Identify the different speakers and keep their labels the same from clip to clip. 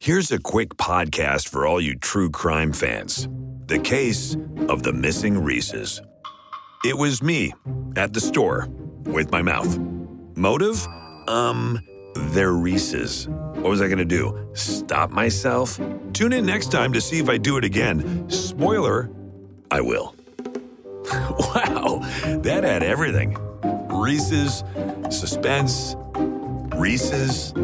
Speaker 1: Here's a quick podcast for all you true crime fans. The case of the missing Reeses. It was me at the store with my mouth. Motive? They're Reeses. What was I going to do? Stop myself? Tune in next time to see if I do it again. Spoiler, I will. Wow, that had everything. Reeses, suspense, Reeses.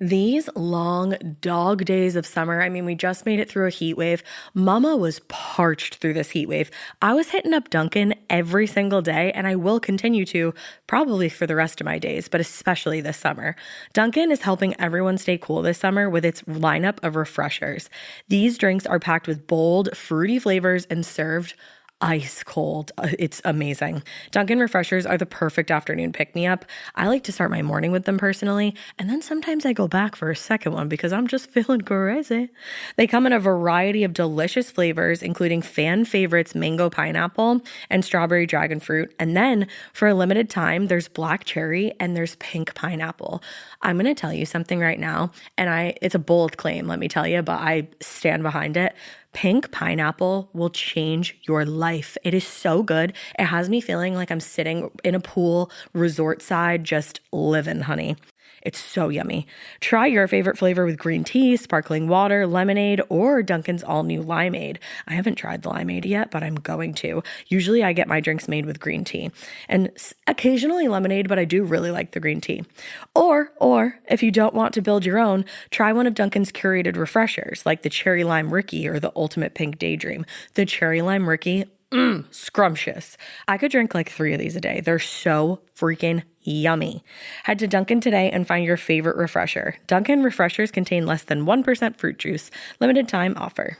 Speaker 2: These long dog days of summer, I mean, we just made it through a heat wave. Mama was parched through this heat wave. I was hitting up Dunkin' every single day, and I will continue to probably for the rest of my days, but especially this summer. Dunkin' is helping everyone stay cool this summer with its lineup of refreshers. These drinks are packed with bold, fruity flavors and served ice cold. It's amazing. Dunkin' refreshers are the perfect afternoon pick-me-up. I like to start my morning with them personally, and then sometimes I go back for a second one because I'm just feeling crazy. They come in a variety of delicious flavors, including fan favorites Mango Pineapple and Strawberry Dragon Fruit. And then for a limited time, there's Black Cherry and there's Pink Pineapple. I'm going to tell you something right now, and it's a bold claim, let me tell you, but I stand behind it. Pink Pineapple will change your life. It is so good. It has me feeling like I'm sitting in a pool, resort side, just living, honey. It's so yummy. Try your favorite flavor with green tea, sparkling water, lemonade, or Dunkin's all-new limeade. I haven't tried the limeade yet, but I'm going to. Usually I get my drinks made with green tea and occasionally lemonade, but I do really like the green tea. Or if you don't want to build your own, try one of Dunkin's curated refreshers like the Cherry Lime Ricky or the Ultimate Pink Daydream. The Cherry Lime Ricky, scrumptious. I could drink like 3 of these a day. They're so freaking yummy. Head to Dunkin' today and find your favorite refresher. Dunkin' refreshers contain less than 1% fruit juice. Limited time offer.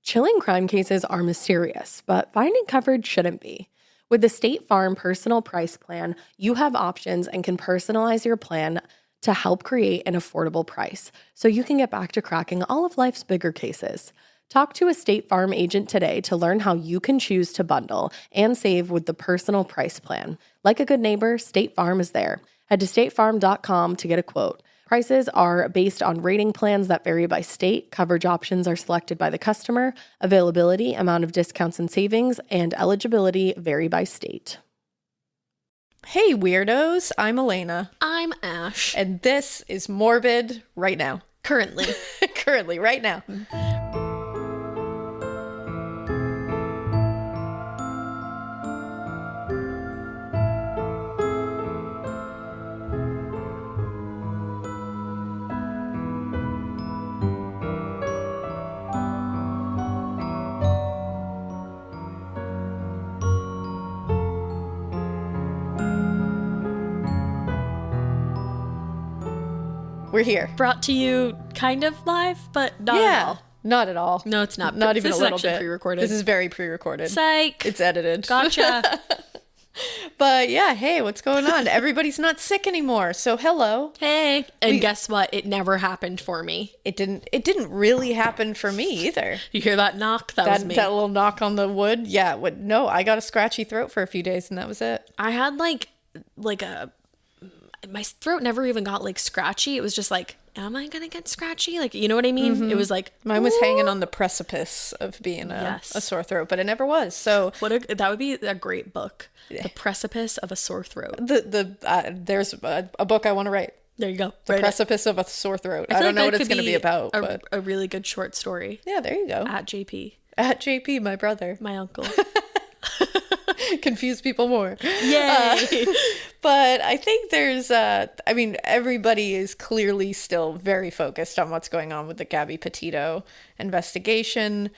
Speaker 2: Chilling crime cases are mysterious, but finding coverage shouldn't be. With the State Farm Personal Price Plan, you have options and can personalize your plan to help create an affordable price so you can get back to cracking all of life's bigger cases. Talk to a State Farm agent today to learn how you can choose to bundle and save with the Personal Price Plan. Like a good neighbor, State Farm is there. Head to statefarm.com to get a quote. Prices are based on rating plans that vary by state. Coverage options are selected by the customer. Availability, amount of discounts and savings, and eligibility vary by state.
Speaker 3: Hey weirdos, I'm Alaina.
Speaker 4: I'm Ash.
Speaker 3: And this is Morbid right now.
Speaker 4: Currently.
Speaker 3: Currently, right now. We're here.
Speaker 4: Brought to you kind of live, but not at all.
Speaker 3: Not at all.
Speaker 4: No, it's not.
Speaker 3: Not even a little bit.
Speaker 4: Pre-recorded.
Speaker 3: This is very pre-recorded.
Speaker 4: Psych.
Speaker 3: It's edited.
Speaker 4: Gotcha.
Speaker 3: But yeah, hey, what's going on? Everybody's not sick anymore, so hello.
Speaker 4: Hey. And guess what? It never happened for me.
Speaker 3: It didn't really happen for me either.
Speaker 4: You hear that knock? That was me.
Speaker 3: That little knock on the wood? Yeah. No, I got a scratchy throat for a few days and that was it.
Speaker 4: I had my throat never even got like scratchy. It was just like, am I gonna get scratchy? Like, you know what I mean?
Speaker 3: Mm-hmm.
Speaker 4: It was like
Speaker 3: mine was hanging on the precipice of being a sore throat, but it never was. So
Speaker 4: that would be a great book. The Precipice of a Sore Throat.
Speaker 3: There's a book I want to write.
Speaker 4: There you go.
Speaker 3: The Precipice of a Sore Throat. I don't know what it's going to be about. But
Speaker 4: a really good short story.
Speaker 3: Yeah, there you go.
Speaker 4: At JP.
Speaker 3: At JP, my brother.
Speaker 4: My uncle.
Speaker 3: Confuse people more.
Speaker 4: Yay.
Speaker 3: But I think there's, everybody is clearly still very focused on what's going on with the Gabby Petito investigation.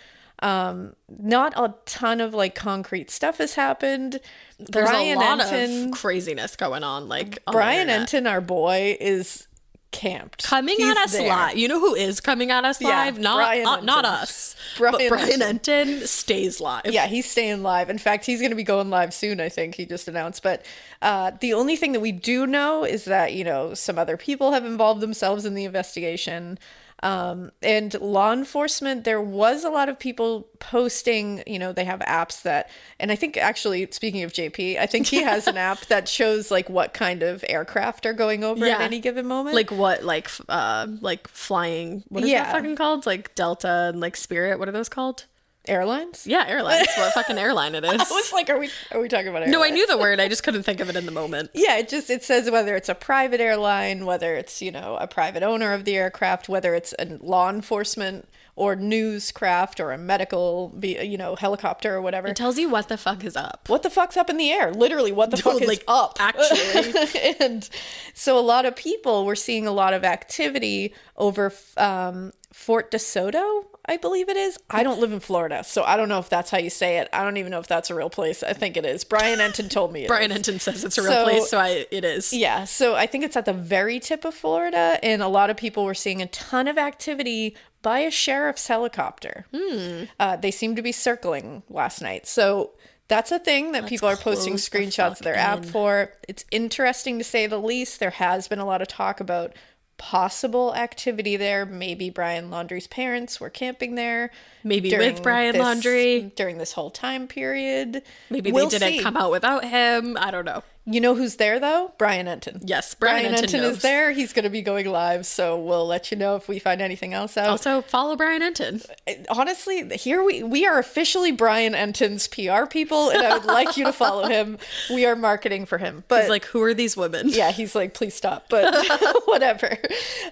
Speaker 3: Not a ton of like concrete stuff has happened.
Speaker 4: There's a lot of craziness going on. Like
Speaker 3: Brian Enton, our boy, is camped.
Speaker 4: He's at us live. You know who is coming at us live? Not us. Brian Enton stays live.
Speaker 3: Yeah, he's staying live. In fact, he's going to be going live soon, I think. He just announced. But the only thing that we do know is that, some other people have involved themselves in the investigation. And law enforcement, there was a lot of people posting, you know, they have apps that, and I think actually, speaking of JP, I think he has an app that shows like what kind of aircraft are going over at any given moment.
Speaker 4: Like what, like flying, what is that fucking called? Like Delta and like Spirit, what are those called?
Speaker 3: Airlines?
Speaker 4: Yeah, airlines. What fucking airline it is.
Speaker 3: I was like, are we talking about airlines?
Speaker 4: No, I knew the word. I just couldn't think of it in the moment.
Speaker 3: Yeah, it says whether it's a private airline, whether it's, you know, a private owner of the aircraft, whether it's a law enforcement or news craft or a medical, you know, helicopter or whatever.
Speaker 4: It tells you what the fuck is up.
Speaker 3: What the fuck's up in the air? Literally, what the fuck is up?
Speaker 4: Actually.
Speaker 3: And so a lot of people were seeing a lot of activity over Fort DeSoto, I believe it is. I don't live in Florida, so I don't know if that's how you say it. I don't even know if that's a real place. I think it is. Brian Enton told me it
Speaker 4: Brian
Speaker 3: is.
Speaker 4: Enton says it's a real place, so it is.
Speaker 3: Yeah, so I think it's at the very tip of Florida, and a lot of people were seeing a ton of activity by a sheriff's helicopter. They seem to be circling last night. So that's a thing that people are posting screenshots of their app for. It's interesting to say the least. There has been a lot of talk about possible activity there. Maybe Brian Laundrie's parents were camping there.
Speaker 4: Maybe with Brian Laundrie.
Speaker 3: During this whole time period.
Speaker 4: Maybe they didn't come out without him. I don't know.
Speaker 3: You know who's there, though? Brian Enton.
Speaker 4: Yes,
Speaker 3: Brian Enton
Speaker 4: knows.
Speaker 3: is there. He's going to be going live, so we'll let you know if we find anything else out.
Speaker 4: Also, follow Brian Enton.
Speaker 3: Honestly, here we are officially Brian Enton's PR people, and I would like you to follow him. We are marketing for him. But
Speaker 4: he's like, who are these women?
Speaker 3: Yeah, he's like, please stop. But whatever.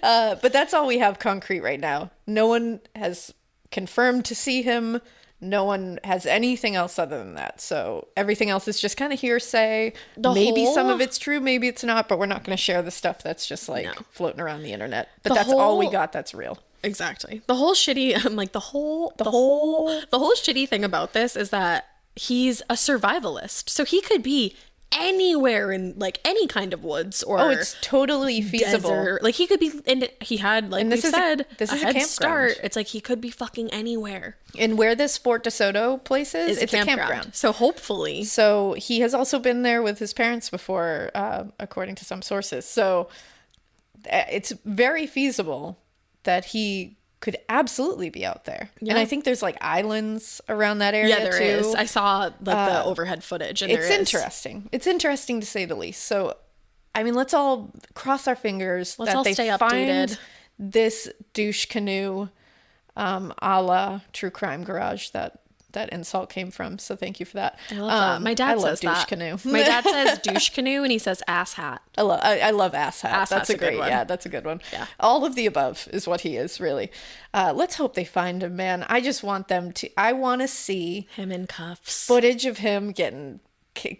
Speaker 3: But that's all we have concrete right now. No one has confirmed to see him. No one has anything else other than that. So everything else is just kind of hearsay. Maybe some of it's true, maybe it's not, but we're not going to share the stuff that's just like floating around the internet. But that's all we got that's real.
Speaker 4: Exactly. The whole shitty, I'm like, the whole shitty thing about this is that he's a survivalist. So he could be anywhere in like any kind of woods or
Speaker 3: it's totally feasible.
Speaker 4: Desert. Like he could be, and he had, like this is a head
Speaker 3: campground.
Speaker 4: Start. It's like he could be fucking anywhere.
Speaker 3: And where this Fort DeSoto place is, it's a campground.
Speaker 4: So hopefully.
Speaker 3: So he has also been there with his parents before, according to some sources. So it's very feasible that he could absolutely be out there. Yeah. And I think there's like islands around that area.
Speaker 4: Yeah, there is. I saw like the overhead footage, and
Speaker 3: it's interesting. It's interesting to say the least. So, I mean, let's all cross our fingers that they find this douche canoe, a la True Crime Garage that insult came from. So thank you for that.
Speaker 4: I love that. My dad says
Speaker 3: douche canoe.
Speaker 4: My dad says douche canoe, and he says ass hat.
Speaker 3: I love ass hat.
Speaker 4: Ass
Speaker 3: that's
Speaker 4: hat's
Speaker 3: a great one. Yeah, that's a good one. Yeah. All of the above is what he is, really. Let's hope they find him, man. I just want them to. I want to see
Speaker 4: him in cuffs.
Speaker 3: Footage of him getting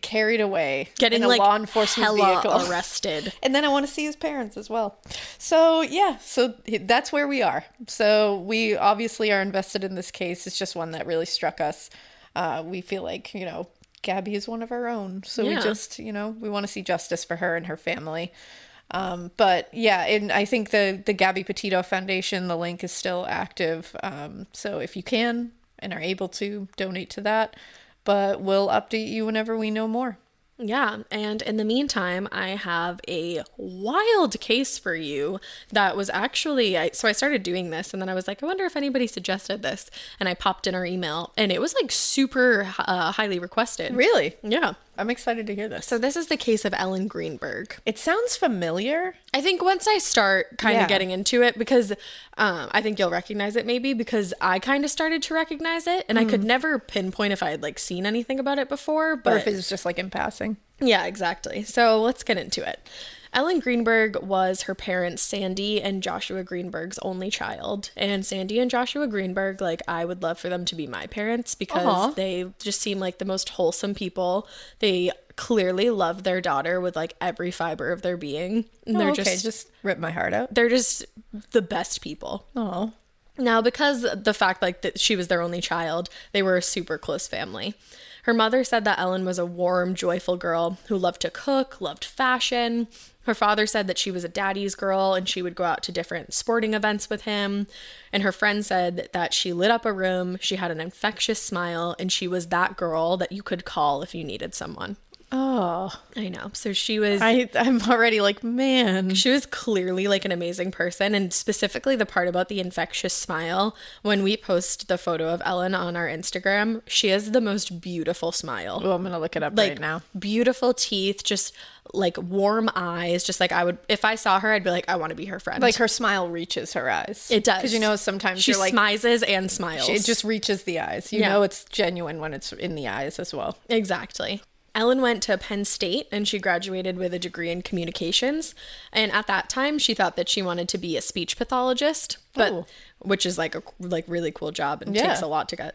Speaker 3: carried away,
Speaker 4: getting
Speaker 3: in a
Speaker 4: like
Speaker 3: law enforcement vehicle,
Speaker 4: arrested,
Speaker 3: and then I want to see his parents as well. So yeah, so that's where we are. So we obviously are invested in this case. It's just one that really struck us. We feel like, you know, Gabby is one of our own. So we just, you know, we want to see justice for her and her family. But yeah, and I think the Gabby Petito Foundation, the link is still active. So if you can and are able to, donate to that. But we'll update you whenever we know more.
Speaker 4: Yeah, and in the meantime, I have a wild case for you that was actually, so I started doing this, and then I was like, I wonder if anybody suggested this, and I popped in our email, and it was like super highly requested.
Speaker 3: Really?
Speaker 4: Yeah.
Speaker 3: I'm excited to hear this.
Speaker 4: So this is the case of Ellen Greenberg.
Speaker 3: It sounds familiar.
Speaker 4: I think once I start kind of getting into it, because I think you'll recognize it maybe, because I kind of started to recognize it, and I could never pinpoint if I had like seen anything about it before. But
Speaker 3: or if it was just like in passing.
Speaker 4: Yeah, exactly. So let's get into it. Ellen Greenberg was her parents, Sandy and Joshua Greenberg's only child. And Sandy and Joshua Greenberg, like, I would love for them to be my parents because they just seem like the most wholesome people. They clearly love their daughter with like every fiber of their being. And they're
Speaker 3: just rip my heart out.
Speaker 4: They're just the best people.
Speaker 3: Oh.
Speaker 4: Now, because the fact like that she was their only child, they were a super close family. Her mother said that Ellen was a warm, joyful girl who loved to cook, loved fashion. Her father said that she was a daddy's girl and she would go out to different sporting events with him. And her friend said that she lit up a room, she had an infectious smile, and she was that girl that you could call if you needed someone.
Speaker 3: Oh,
Speaker 4: I know. So she was...
Speaker 3: I'm already like, man.
Speaker 4: She was clearly like an amazing person, and specifically the part about the infectious smile. When we post the photo of Ellen on our Instagram, she has the most beautiful smile.
Speaker 3: Oh, I'm going to look it up
Speaker 4: Like,
Speaker 3: right now.
Speaker 4: beautiful teeth, just like warm eyes. Just like I would, if I saw her, I'd be like, I want to be her friend.
Speaker 3: Like her smile reaches her eyes.
Speaker 4: It does.
Speaker 3: Because you know, sometimes
Speaker 4: she
Speaker 3: you're like,
Speaker 4: smizes and smiles.
Speaker 3: it just reaches the eyes. You
Speaker 4: Yeah.
Speaker 3: know it's genuine when it's in the eyes as well.
Speaker 4: Exactly. Ellen went to Penn State and she graduated with a degree in communications. And at that time, she thought that she wanted to be a speech pathologist, but which is like a really cool job and takes a lot to get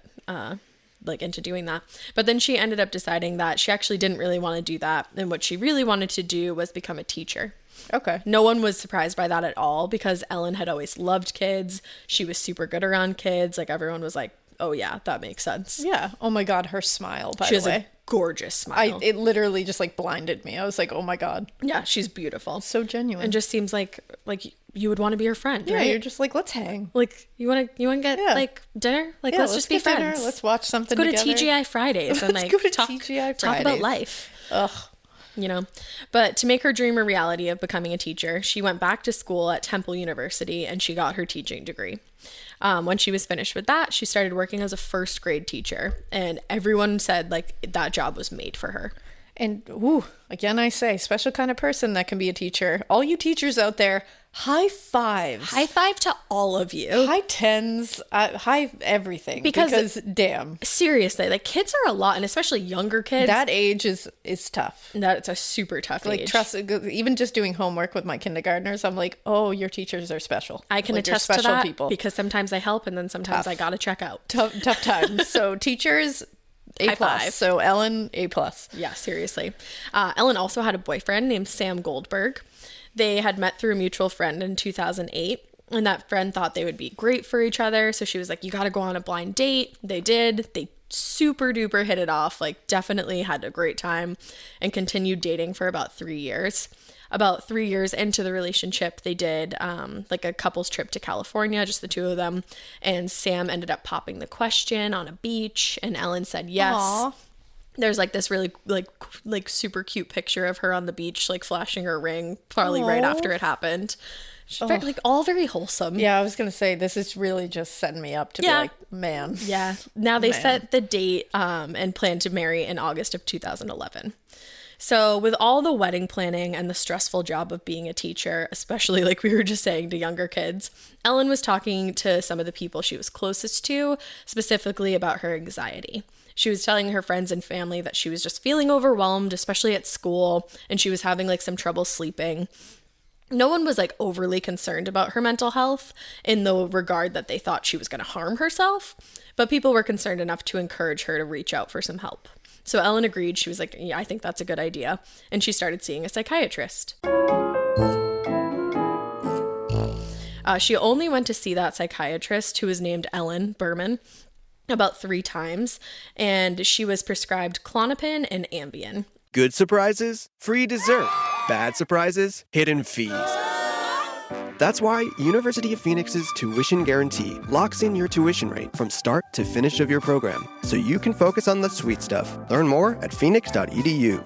Speaker 4: into doing that. But then she ended up deciding that she actually didn't really want to do that, and what she really wanted to do was become a teacher.
Speaker 3: Okay.
Speaker 4: No one was surprised by that at all because Ellen had always loved kids. She was super good around kids. Like everyone was like, oh yeah, that makes sense.
Speaker 3: Yeah. Oh my God, her smile, by
Speaker 4: She
Speaker 3: the
Speaker 4: has
Speaker 3: way.
Speaker 4: a gorgeous smile.
Speaker 3: It literally just like blinded me. I was like, oh my God.
Speaker 4: Yeah, she's beautiful.
Speaker 3: So genuine.
Speaker 4: And just seems like you would want to be her friend,
Speaker 3: yeah,
Speaker 4: right?
Speaker 3: you're just like, let's hang.
Speaker 4: Like you want to get like dinner? Like
Speaker 3: Yeah,
Speaker 4: let's just be
Speaker 3: get dinner,
Speaker 4: friends.
Speaker 3: let's watch something
Speaker 4: Let's go
Speaker 3: together.
Speaker 4: to TGI Fridays and
Speaker 3: Let's
Speaker 4: like
Speaker 3: go to
Speaker 4: talk
Speaker 3: TGI
Speaker 4: talk about
Speaker 3: Fridays.
Speaker 4: life.
Speaker 3: Ugh.
Speaker 4: You know, but to make her dream a reality of becoming a teacher, she went back to school at Temple University and she got her teaching degree. When she was finished with that, she started working as a first grade teacher, and everyone said like that job was made for her.
Speaker 3: And again, I say, special kind of person that can be a teacher. All you teachers out there, high fives.
Speaker 4: High five to all of you.
Speaker 3: High tens, high everything.
Speaker 4: Because
Speaker 3: damn.
Speaker 4: Seriously, like kids are a lot, and especially younger kids.
Speaker 3: That age is tough.
Speaker 4: That's a super tough
Speaker 3: Like,
Speaker 4: age.
Speaker 3: trust, even just doing homework with my kindergartners, I'm like, oh, your teachers are special.
Speaker 4: I can
Speaker 3: Like, you're
Speaker 4: attest to
Speaker 3: special
Speaker 4: that
Speaker 3: people.
Speaker 4: because sometimes I help and then sometimes I gotta check out.
Speaker 3: Tough times. So teachers, A+.
Speaker 4: High five.
Speaker 3: So Ellen, A+.
Speaker 4: Yeah, seriously. Ellen also had a boyfriend named Sam Goldberg. They had met through a mutual friend in 2008, and that friend thought they would be great for each other. So she was like, you got to go on a blind date. They did. They super duper hit it off, like definitely had a great time, and continued dating for about 3 years. About 3 years into the relationship, they did like a couple's trip to California, just the two of them. And Sam ended up popping the question on a beach, and Ellen said yes.
Speaker 3: Aww.
Speaker 4: There's like this really like super cute picture of her on the beach, like flashing her ring, probably right after it happened. She's very, like all very wholesome.
Speaker 3: Yeah, I was going to say, this is really just setting me up to be like, man.
Speaker 4: Yeah. Now they
Speaker 3: Man.
Speaker 4: set the date and plan to marry in August of 2011. So with all the wedding planning and the stressful job of being a teacher, especially like we were just saying to younger kids, Ellen was talking to some of the people she was closest to, specifically about her anxiety. She was telling her friends and family that she was just feeling overwhelmed, especially at school, and she was having like some trouble sleeping. No one was like overly concerned about her mental health in the regard that they thought she was going to harm herself, but people were concerned enough to encourage her to reach out for some help. So Ellen agreed. She was like, yeah, I think that's a good idea. And she started seeing a psychiatrist. She only went to see that psychiatrist, who was named Ellen Berman, about 3 times. And she was prescribed Klonopin and Ambien.
Speaker 5: Good surprises, free dessert. Bad surprises, hidden fees. That's why University of Phoenix's Tuition Guarantee locks in your tuition rate from start to finish of your program, so you can focus on the sweet stuff. Learn more at phoenix.edu.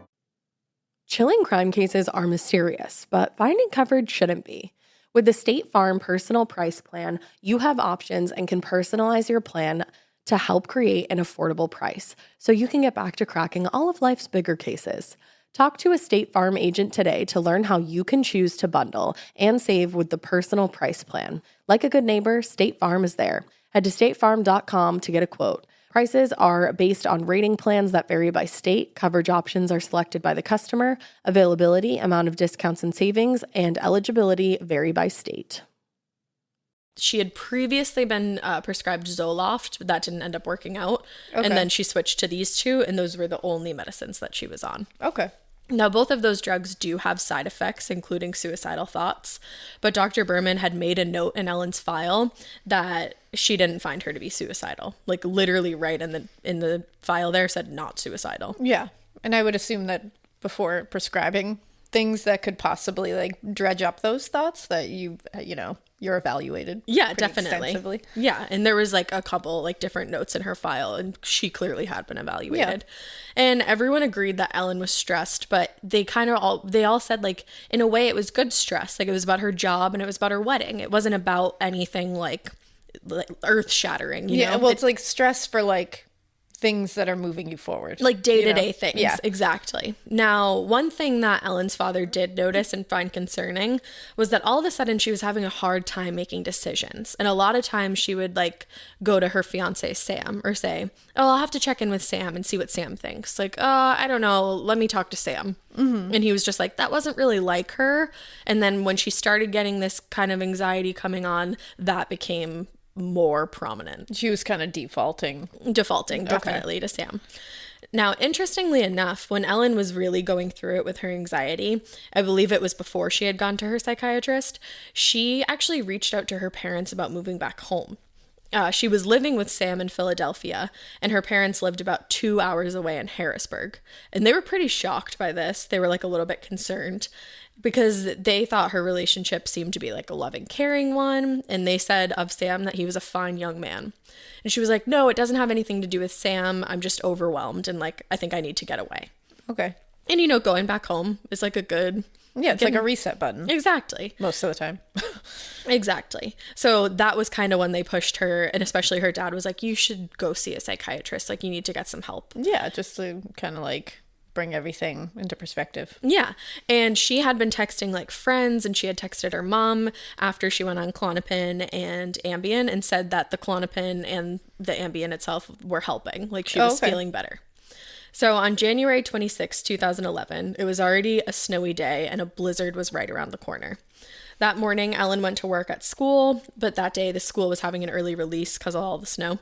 Speaker 2: Chilling crime cases are mysterious, but finding coverage shouldn't be. With the State Farm Personal Price Plan, you have options and can personalize your plan to help create an affordable price, so you can get back to cracking all of life's bigger cases. Talk to a State Farm agent today to learn how you can choose to bundle and save with the Personal Price Plan. Like a good neighbor, State Farm is there. Head to statefarm.com to get a quote. Prices are based on rating plans that vary by state. Coverage options are selected by the customer. Availability, amount of discounts and savings, and eligibility vary by state.
Speaker 4: She had previously been prescribed Zoloft, but that didn't end up working out.
Speaker 3: Okay.
Speaker 4: And then she switched to these two, and those were the only medicines that she was on.
Speaker 3: Okay.
Speaker 4: Now, both of those drugs do have side effects, including suicidal thoughts, but Dr. Berman had made a note in Ellen's file that she didn't find her to be suicidal. Like literally right in the file there said not suicidal.
Speaker 3: Yeah. And I would assume that before prescribing things that could possibly like dredge up those thoughts that you're evaluated.
Speaker 4: Yeah,
Speaker 3: pretty
Speaker 4: definitely.
Speaker 3: extensively.
Speaker 4: Yeah, and there was like a couple like different notes in her file, and she clearly had been evaluated. And everyone agreed that Ellen was stressed, but they all said like in a way it was good stress. Like it was about her job and it was about her wedding. It wasn't about anything like earth shattering. You know?
Speaker 3: Well, it's like stress for like things that are moving you forward,
Speaker 4: like day-to-day things.
Speaker 3: Yeah,
Speaker 4: exactly. Now, one thing that Ellen's father did notice and find concerning was that all of a sudden she was having a hard time making decisions, and a lot of times she would like go to her fiance Sam or say, oh, I'll have to check in with Sam and see what Sam thinks. Like, I don't know, let me talk to Sam. And he was just like, that wasn't really like her. And then when she started getting this kind of anxiety coming on, that became more prominent.
Speaker 3: she was kind of defaulting
Speaker 4: Definitely to Sam. Now, interestingly enough, when Ellen was really going through it with her anxiety, I believe it was before she had gone to her psychiatrist, she actually reached out to her parents about moving back home. She was living with Sam in Philadelphia, and her parents lived about 2 hours away in Harrisburg. And they were pretty shocked by this. They were like a little bit concerned because they thought her relationship seemed to be like a loving, caring one. And they said of Sam that he was a fine young man. And she was like, no, it doesn't have anything to do with Sam. I'm just overwhelmed. And like, I think I need to get away.
Speaker 3: Okay.
Speaker 4: And, going back home is like a good...
Speaker 3: Yeah, it's like a reset button.
Speaker 4: Exactly.
Speaker 3: Most of the time.
Speaker 4: Exactly. So that was kind of when they pushed her, and especially her dad was like, you should go see a psychiatrist. Like, you need to get some help.
Speaker 3: Yeah, just to kind of like bring everything into perspective.
Speaker 4: Yeah. And she had been texting like friends, and she had texted her mom after she went on Klonopin and Ambien and said that the Klonopin and the Ambien itself were helping. Like, she was feeling better. So on January 26, 2011, it was already a snowy day and a blizzard was right around the corner. That morning, Ellen went to work at school, but that day the school was having an early release because of all the snow.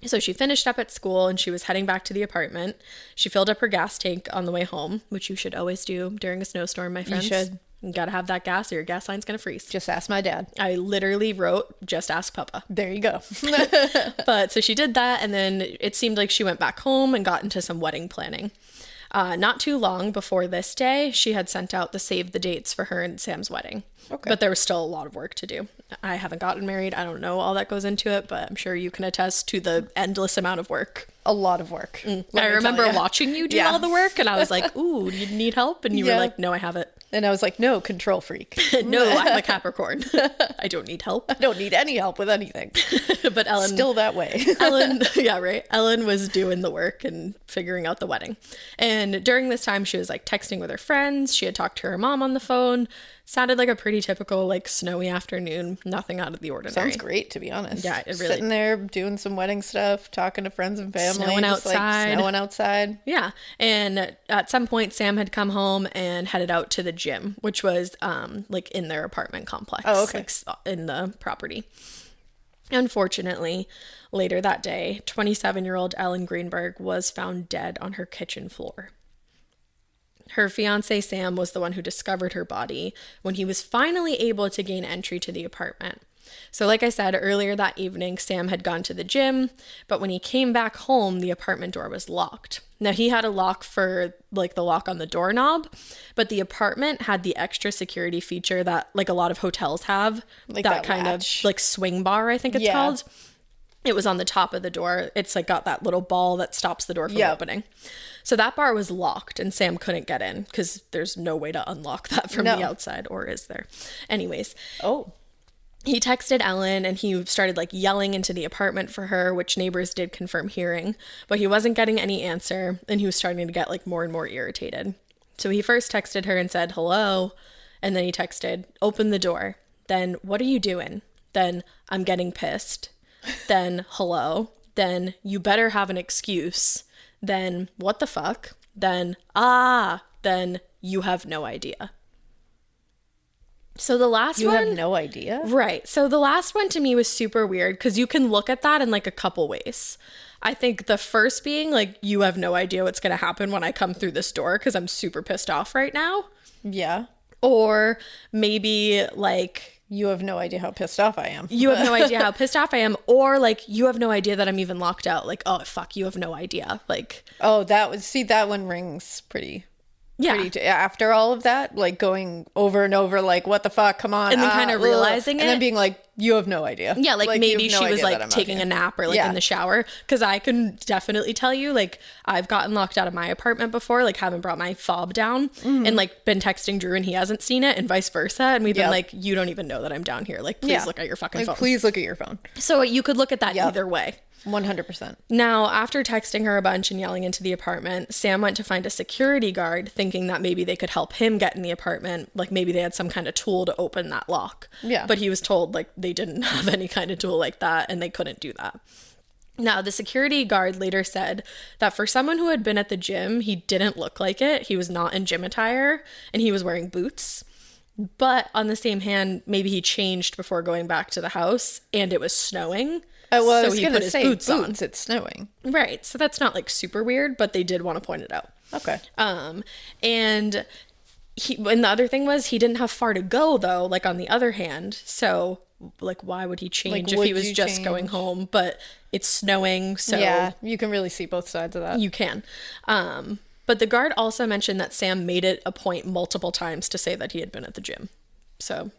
Speaker 4: So she finished up at school and she was heading back to the apartment. She filled up her gas tank on the way home, which you should always do during a snowstorm, my friends.
Speaker 3: You should.
Speaker 4: You gotta have that gas or your gas line's gonna freeze.
Speaker 3: Just ask my dad.
Speaker 4: I literally wrote, just ask Papa.
Speaker 3: There you go.
Speaker 4: But so she did that, and then it seemed like she went back home and got into some wedding planning. Not too long before this day, she had sent out the save the dates for her and Sam's wedding. Okay. But there was still a lot of work to do. I haven't gotten married. I don't know all that goes into it, but I'm sure you can attest to the endless amount of work.
Speaker 3: A lot of work.
Speaker 4: I remember watching you do all the work, and I was like, ooh, do you need help? And you were like, no, I have it.
Speaker 3: And I was like, no, control freak.
Speaker 4: No, I'm a Capricorn. I don't need help.
Speaker 3: I don't need any help with anything.
Speaker 4: But Ellen...
Speaker 3: Still that way.
Speaker 4: Ellen, yeah, right. Ellen was doing the work and figuring out the wedding. And during this time, she was like texting with her friends. She had talked to her mom on the phone. Sounded like a pretty typical like snowy afternoon. Nothing out of the ordinary.
Speaker 3: Sounds great, to be honest.
Speaker 4: Yeah, it really...
Speaker 3: Sitting there doing some wedding stuff, talking to friends and family.
Speaker 4: Snowing outside.
Speaker 3: Like, snowing outside.
Speaker 4: Yeah. And at some point, Sam had come home and headed out to the gym, which was like in their apartment complex.
Speaker 3: Oh, okay.
Speaker 4: Like in the property. Unfortunately, later that day, 27-year-old Ellen Greenberg was found dead on her kitchen floor. Her fiance, Sam, was the one who discovered her body when he was finally able to gain entry to the apartment. So like I said, earlier that evening, Sam had gone to the gym, but when he came back home, the apartment door was locked. Now, he had a lock for, like, the lock on the doorknob, but the apartment had the extra security feature that, like, a lot of hotels have.
Speaker 3: Like
Speaker 4: that kind
Speaker 3: latch.
Speaker 4: of, like, swing bar, I think it's called. It was on the top of the door. It's, like, got that little ball that stops the door from opening. So that bar was locked, and Sam couldn't get in because there's no way to unlock that from the outside, or is there? Anyways.
Speaker 3: Oh.
Speaker 4: He texted Ellen and he started like yelling into the apartment for her, which neighbors did confirm hearing, but he wasn't getting any answer and he was starting to get like more and more irritated. So he first texted her and said, hello. And then he texted, open the door. Then, what are you doing? Then, I'm getting pissed. Then, hello. Then, you better have an excuse. Then, what the fuck? Then, then you have no idea. So the last one...
Speaker 3: You have no idea?
Speaker 4: Right. So the last one to me was super weird because you can look at that in like a couple ways. I think the first being like, you have no idea what's going to happen when I come through this door because I'm super pissed off right now.
Speaker 3: Yeah.
Speaker 4: Or maybe like...
Speaker 3: You have no idea how pissed off I am.
Speaker 4: You have no idea how pissed off I am. Or like, you have no idea that I'm even locked out. Like, oh, fuck, you have no idea. Like...
Speaker 3: Oh, that one rings pretty...
Speaker 4: Yeah.
Speaker 3: After all of that, like going over and over, like, what the fuck, come on.
Speaker 4: And then kind of realizing it.
Speaker 3: And then being like, you have no idea.
Speaker 4: Yeah, like maybe
Speaker 3: you have no
Speaker 4: she was
Speaker 3: idea that
Speaker 4: like
Speaker 3: I'm out
Speaker 4: taking
Speaker 3: here.
Speaker 4: a nap or like in the shower. Because I can definitely tell you, like, I've gotten locked out of my apartment before, like haven't brought my fob down and like been texting Drew and he hasn't seen it and vice versa. And we've been like, you don't even know that I'm down here. Like, please look at your fucking phone.
Speaker 3: Please look at your phone.
Speaker 4: So you could look at that either way.
Speaker 3: 100%.
Speaker 4: Now, after texting her a bunch and yelling into the apartment, Sam went to find a security guard, thinking that maybe they could help him get in the apartment. Like maybe they had some kind of tool to open that lock.
Speaker 3: Yeah.
Speaker 4: But he was told like they didn't have any kind of tool like that and they couldn't do that. Now, the security guard later said that for someone who had been at the gym, he didn't look like it. He was not in gym attire and he was wearing boots. But on the same hand, maybe he changed before going back to the house and it was snowing.
Speaker 3: Well, I was
Speaker 4: he
Speaker 3: going
Speaker 4: put
Speaker 3: to
Speaker 4: his
Speaker 3: say
Speaker 4: boots on.
Speaker 3: it's snowing.
Speaker 4: Right. So that's not like super weird, but they did want to point it out.
Speaker 3: Okay.
Speaker 4: And the other thing was he didn't have far to go though, like on the other hand. So like, why would he change
Speaker 3: Like,
Speaker 4: if
Speaker 3: would
Speaker 4: he was
Speaker 3: you
Speaker 4: just
Speaker 3: change?
Speaker 4: going home? But it's snowing. So
Speaker 3: Yeah, you can really see both sides of that.
Speaker 4: you can. But the guard also mentioned that Sam made it a point multiple times to say that he had been at the gym. So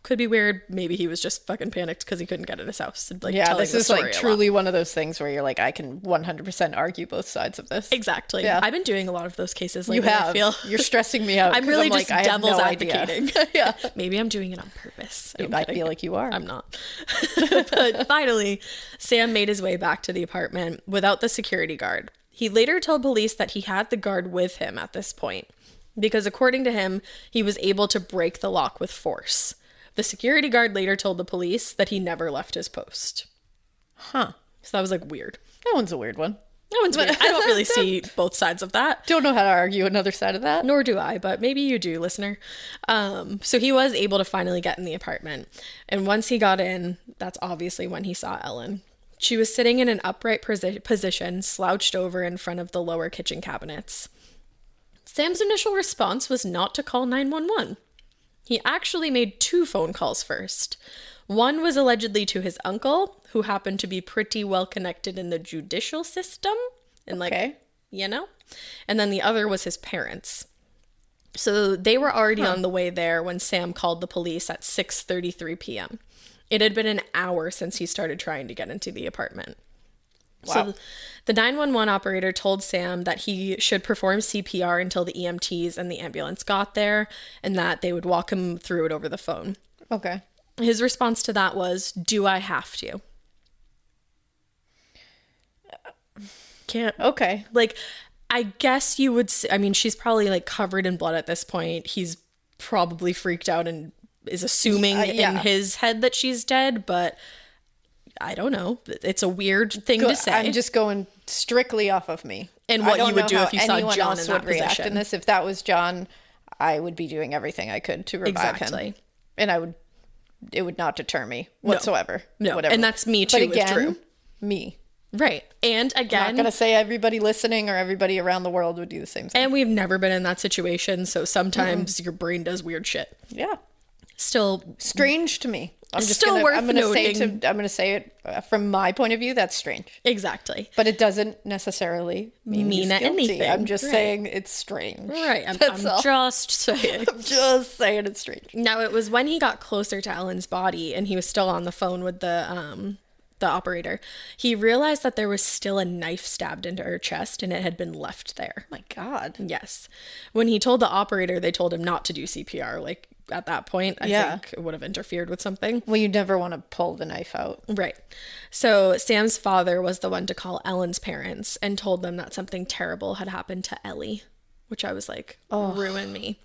Speaker 4: could be weird. Maybe he was just fucking panicked because he couldn't get in his house. Like,
Speaker 3: Yeah,
Speaker 4: telling
Speaker 3: this
Speaker 4: the
Speaker 3: is
Speaker 4: story
Speaker 3: like
Speaker 4: a lot.
Speaker 3: truly one of those things where you're like, I can 100% argue both sides of this.
Speaker 4: Exactly.
Speaker 3: Yeah.
Speaker 4: I've been doing a lot of those cases
Speaker 3: You
Speaker 4: lately,
Speaker 3: have.
Speaker 4: I feel.
Speaker 3: You're stressing me out.
Speaker 4: I'm
Speaker 3: 'cause
Speaker 4: really
Speaker 3: like,
Speaker 4: just
Speaker 3: I have
Speaker 4: devil's
Speaker 3: no idea.
Speaker 4: advocating.
Speaker 3: Yeah.
Speaker 4: Maybe I'm doing it on purpose. I'm
Speaker 3: I
Speaker 4: kidding.
Speaker 3: feel like you are.
Speaker 4: I'm not. But finally, Sam made his way back to the apartment without the security guard. He later told police that he had the guard with him at this point because according to him, he was able to break the lock with force. The security guard later told the police that he never left his post.
Speaker 3: Huh.
Speaker 4: So that was like weird.
Speaker 3: That one's a weird one.
Speaker 4: That one's weird. I don't really see both sides of that.
Speaker 3: Don't know how to argue another side of that.
Speaker 4: Nor do I, but maybe you do, listener. So he was able to finally get in the apartment. And once he got in, that's obviously when he saw Ellen. She was sitting in an upright position, slouched over in front of the lower kitchen cabinets. Sam's initial response was not to call 911. He actually made 2 phone calls first. One was allegedly to his uncle, who happened to be pretty well connected in the judicial system. And
Speaker 3: Okay.
Speaker 4: And then the other was his parents. So they were already on the way there when Sam called the police at 6:33 p.m. It had been an hour since he started trying to get into the apartment.
Speaker 3: Wow.
Speaker 4: So the 911 operator told Sam that he should perform CPR until the EMTs and the ambulance got there and that they would walk him through it over the phone.
Speaker 3: Okay.
Speaker 4: His response to that was, "Do I have to?" Can't.
Speaker 3: Okay.
Speaker 4: Like, I guess you would I mean, she's probably like covered in blood at this point. He's probably freaked out and is assuming in his head that she's dead, but I don't know. It's a weird thing to say.
Speaker 3: I'm just going strictly off of me.
Speaker 4: And
Speaker 3: I
Speaker 4: what
Speaker 3: don't
Speaker 4: you would
Speaker 3: know
Speaker 4: do
Speaker 3: how
Speaker 4: if you saw
Speaker 3: anyone
Speaker 4: John
Speaker 3: else
Speaker 4: in that
Speaker 3: would react
Speaker 4: position.
Speaker 3: in this. If that was John, I would be doing everything I could to revive
Speaker 4: Exactly.
Speaker 3: him. And it would not deter me whatsoever.
Speaker 4: No.
Speaker 3: Whatever.
Speaker 4: And that's me too
Speaker 3: But
Speaker 4: with
Speaker 3: again,
Speaker 4: Drew.
Speaker 3: me.
Speaker 4: Right. And
Speaker 3: I'm
Speaker 4: again,
Speaker 3: not going to say everybody listening or everybody around the world would do the same thing.
Speaker 4: and we've never been in that situation, so sometimes your brain does weird shit.
Speaker 3: Yeah.
Speaker 4: Still,
Speaker 3: Strange to me. I'm just
Speaker 4: Still
Speaker 3: gonna,
Speaker 4: worth
Speaker 3: I'm gonna
Speaker 4: noting.
Speaker 3: say I'm going to say it from my point of view. That's strange.
Speaker 4: exactly.
Speaker 3: But it doesn't necessarily mean he's guilty.
Speaker 4: anything.
Speaker 3: I'm just
Speaker 4: Right.
Speaker 3: saying it's strange.
Speaker 4: Right. I'm
Speaker 3: That's all.
Speaker 4: just saying.
Speaker 3: I'm just saying it's strange.
Speaker 4: Now, it was when he got closer to Ellen's body and he was still on the phone with the operator, he realized that there was still a knife stabbed into her chest and it had been left there.
Speaker 3: My God.
Speaker 4: Yes. When he told the operator, they told him not to do CPR. Like, at that point, I think it would have interfered with something.
Speaker 3: Well, you never want to pull the knife out.
Speaker 4: Right. So Sam's father was the one to call Ellen's parents and told them that something terrible had happened to Ellie, which I was like, ruin me.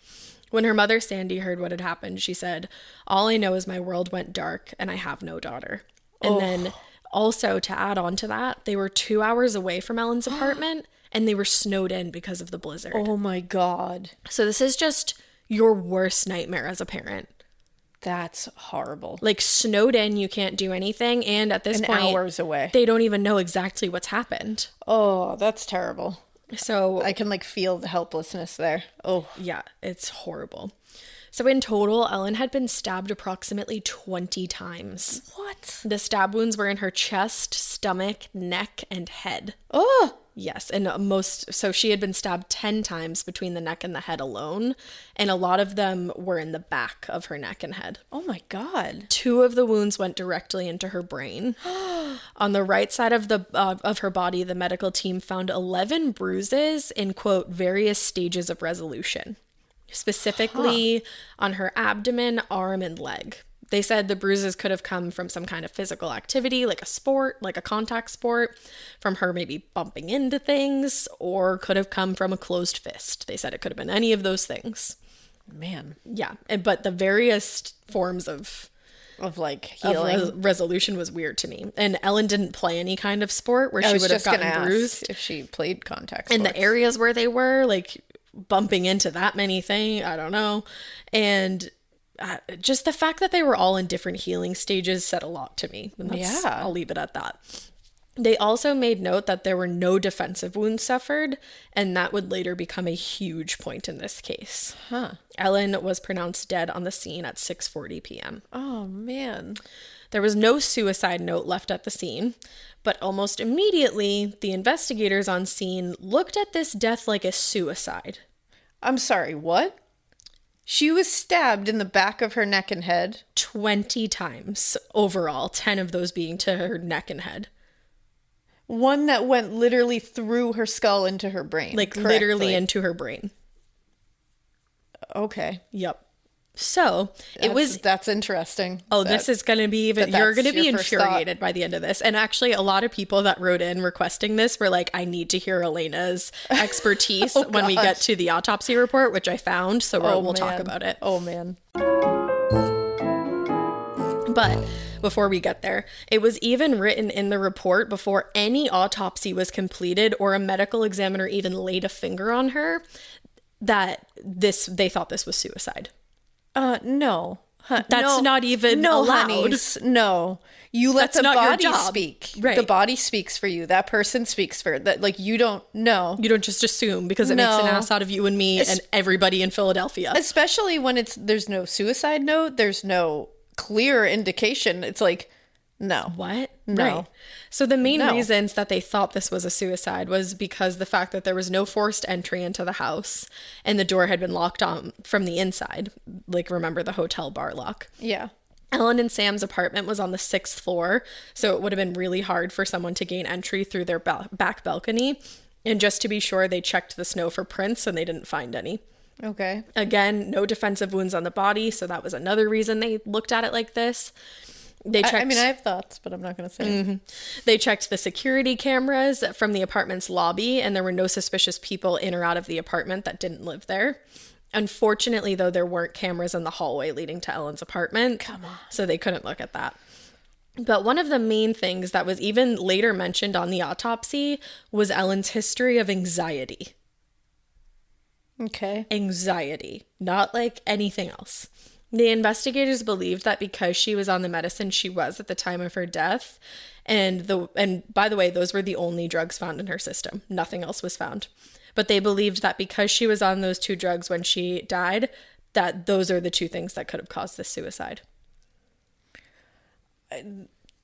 Speaker 4: When her mother, Sandy, heard what had happened, she said, "All I know is my world went dark and I have no daughter." And then also to add on to that, they were 2 hours away from Ellen's apartment and they were snowed in because of the blizzard.
Speaker 3: Oh my God.
Speaker 4: So this is just your worst nightmare as a parent.
Speaker 3: That's horrible.
Speaker 4: Like, snowed in, you can't do anything, and at this
Speaker 3: And
Speaker 4: point,
Speaker 3: hours away.
Speaker 4: they don't even know exactly what's happened.
Speaker 3: Oh, that's terrible.
Speaker 4: So
Speaker 3: I can like feel the helplessness there. Oh,
Speaker 4: yeah, it's horrible. So in total, Ellen had been stabbed approximately 20 times.
Speaker 3: what?
Speaker 4: The stab wounds were in her chest, stomach, neck, and head.
Speaker 3: Oh,
Speaker 4: Yes. And so she had been stabbed 10 times between the neck and the head alone. And a lot of them were in the back of her neck and head.
Speaker 3: Oh my God.
Speaker 4: 2 of the wounds went directly into her brain. On the right side of her body, the medical team found 11 bruises in, quote, various stages of resolution, specifically on her abdomen, arm, and leg. They said the bruises could have come from some kind of physical activity, like a sport, like a contact sport, from her maybe bumping into things, or could have come from a closed fist. They said it could have been any of those things.
Speaker 3: Man.
Speaker 4: Yeah. But the various forms of
Speaker 3: like healing
Speaker 4: resolution was weird to me. And Ellen didn't play any kind of sport where she would have gotten bruised.
Speaker 3: If she played contact sports.
Speaker 4: And the areas where they were, like, bumping into that many things, I don't know. And just the fact that they were all in different healing stages said a lot to me. And I'll leave it at that. They also made note that there were no defensive wounds suffered, and that would later become a huge point in this case. Ellen was pronounced dead on the scene at 6:40 p.m.
Speaker 3: Oh, man.
Speaker 4: There was no suicide note left at the scene, but almost immediately, the investigators on scene looked at this death like a suicide.
Speaker 3: I'm sorry, what? She was stabbed in the back of her neck and head
Speaker 4: 20 times overall, 10 of those being to her neck and head.
Speaker 3: One that went literally through her skull into her brain.
Speaker 4: Like, literally into her brain.
Speaker 3: Okay.
Speaker 4: Yep. So
Speaker 3: that's interesting.
Speaker 4: This is going to be you're going to be infuriated by the end of this. And actually, a lot of people that wrote in requesting this were like, I need to hear Alaina's expertise when we get to the autopsy report, which I found. So we'll talk about it.
Speaker 3: Oh, man.
Speaker 4: But before we get there, it was even written in the report before any autopsy was completed or a medical examiner even laid a finger on her that they thought this was suicide.
Speaker 3: No.
Speaker 4: That's not even allowed.
Speaker 3: Honeys, no. You let the body speak.
Speaker 4: Right.
Speaker 3: The body speaks for you. That person speaks for that. Like, you don't know.
Speaker 4: You don't just assume because it makes an ass out of you and me and everybody in Philadelphia.
Speaker 3: Especially when there's no suicide note. There's no clear indication. It's like, no.
Speaker 4: What?
Speaker 3: No.
Speaker 4: Right. So the main reasons that they thought this was a suicide was because the fact that there was no forced entry into the house and the door had been locked on from the inside. Like, remember the hotel bar lock?
Speaker 3: Yeah.
Speaker 4: Ellen and Sam's apartment was on the 6th floor, so it would have been really hard for someone to gain entry through their back balcony. And just to be sure, they checked the snow for prints and they didn't find any.
Speaker 3: Okay.
Speaker 4: Again, no defensive wounds on the body, so that was another reason they looked at it like this. They checked,
Speaker 3: I have thoughts, but I'm not going to say it.
Speaker 4: They checked the security cameras from the apartment's lobby, and there were no suspicious people in or out of the apartment that didn't live there. Unfortunately, though, there weren't cameras in the hallway leading to Ellen's apartment.
Speaker 3: Come on.
Speaker 4: So they couldn't look at that. But one of the main things that was even later mentioned on the autopsy was Ellen's history of anxiety.
Speaker 3: Okay.
Speaker 4: Anxiety, not like anything else. The investigators believed that because she was on the medicine she was at the time of her death, and by the way, those were the only drugs found in her system. Nothing else was found. But they believed that because she was on those 2 drugs when she died, that those are the 2 things that could have caused this suicide.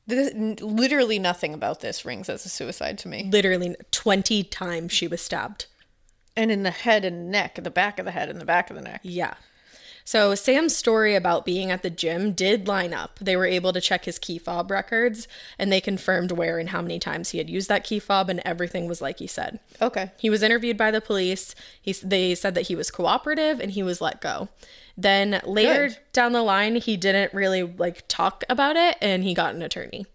Speaker 3: Literally nothing about this rings as a suicide to me.
Speaker 4: Literally 20 times she was stabbed.
Speaker 3: And in the head and neck, the back of the head and the back of the neck.
Speaker 4: Yeah. So Sam's story about being at the gym did line up. They were able to check his key fob records, and they confirmed where and how many times he had used that key fob, and everything was like he said.
Speaker 3: Okay.
Speaker 4: He was interviewed by the police. They said that he was cooperative, and he was let go. Then later down the line, he didn't really talk about it, and he got an attorney.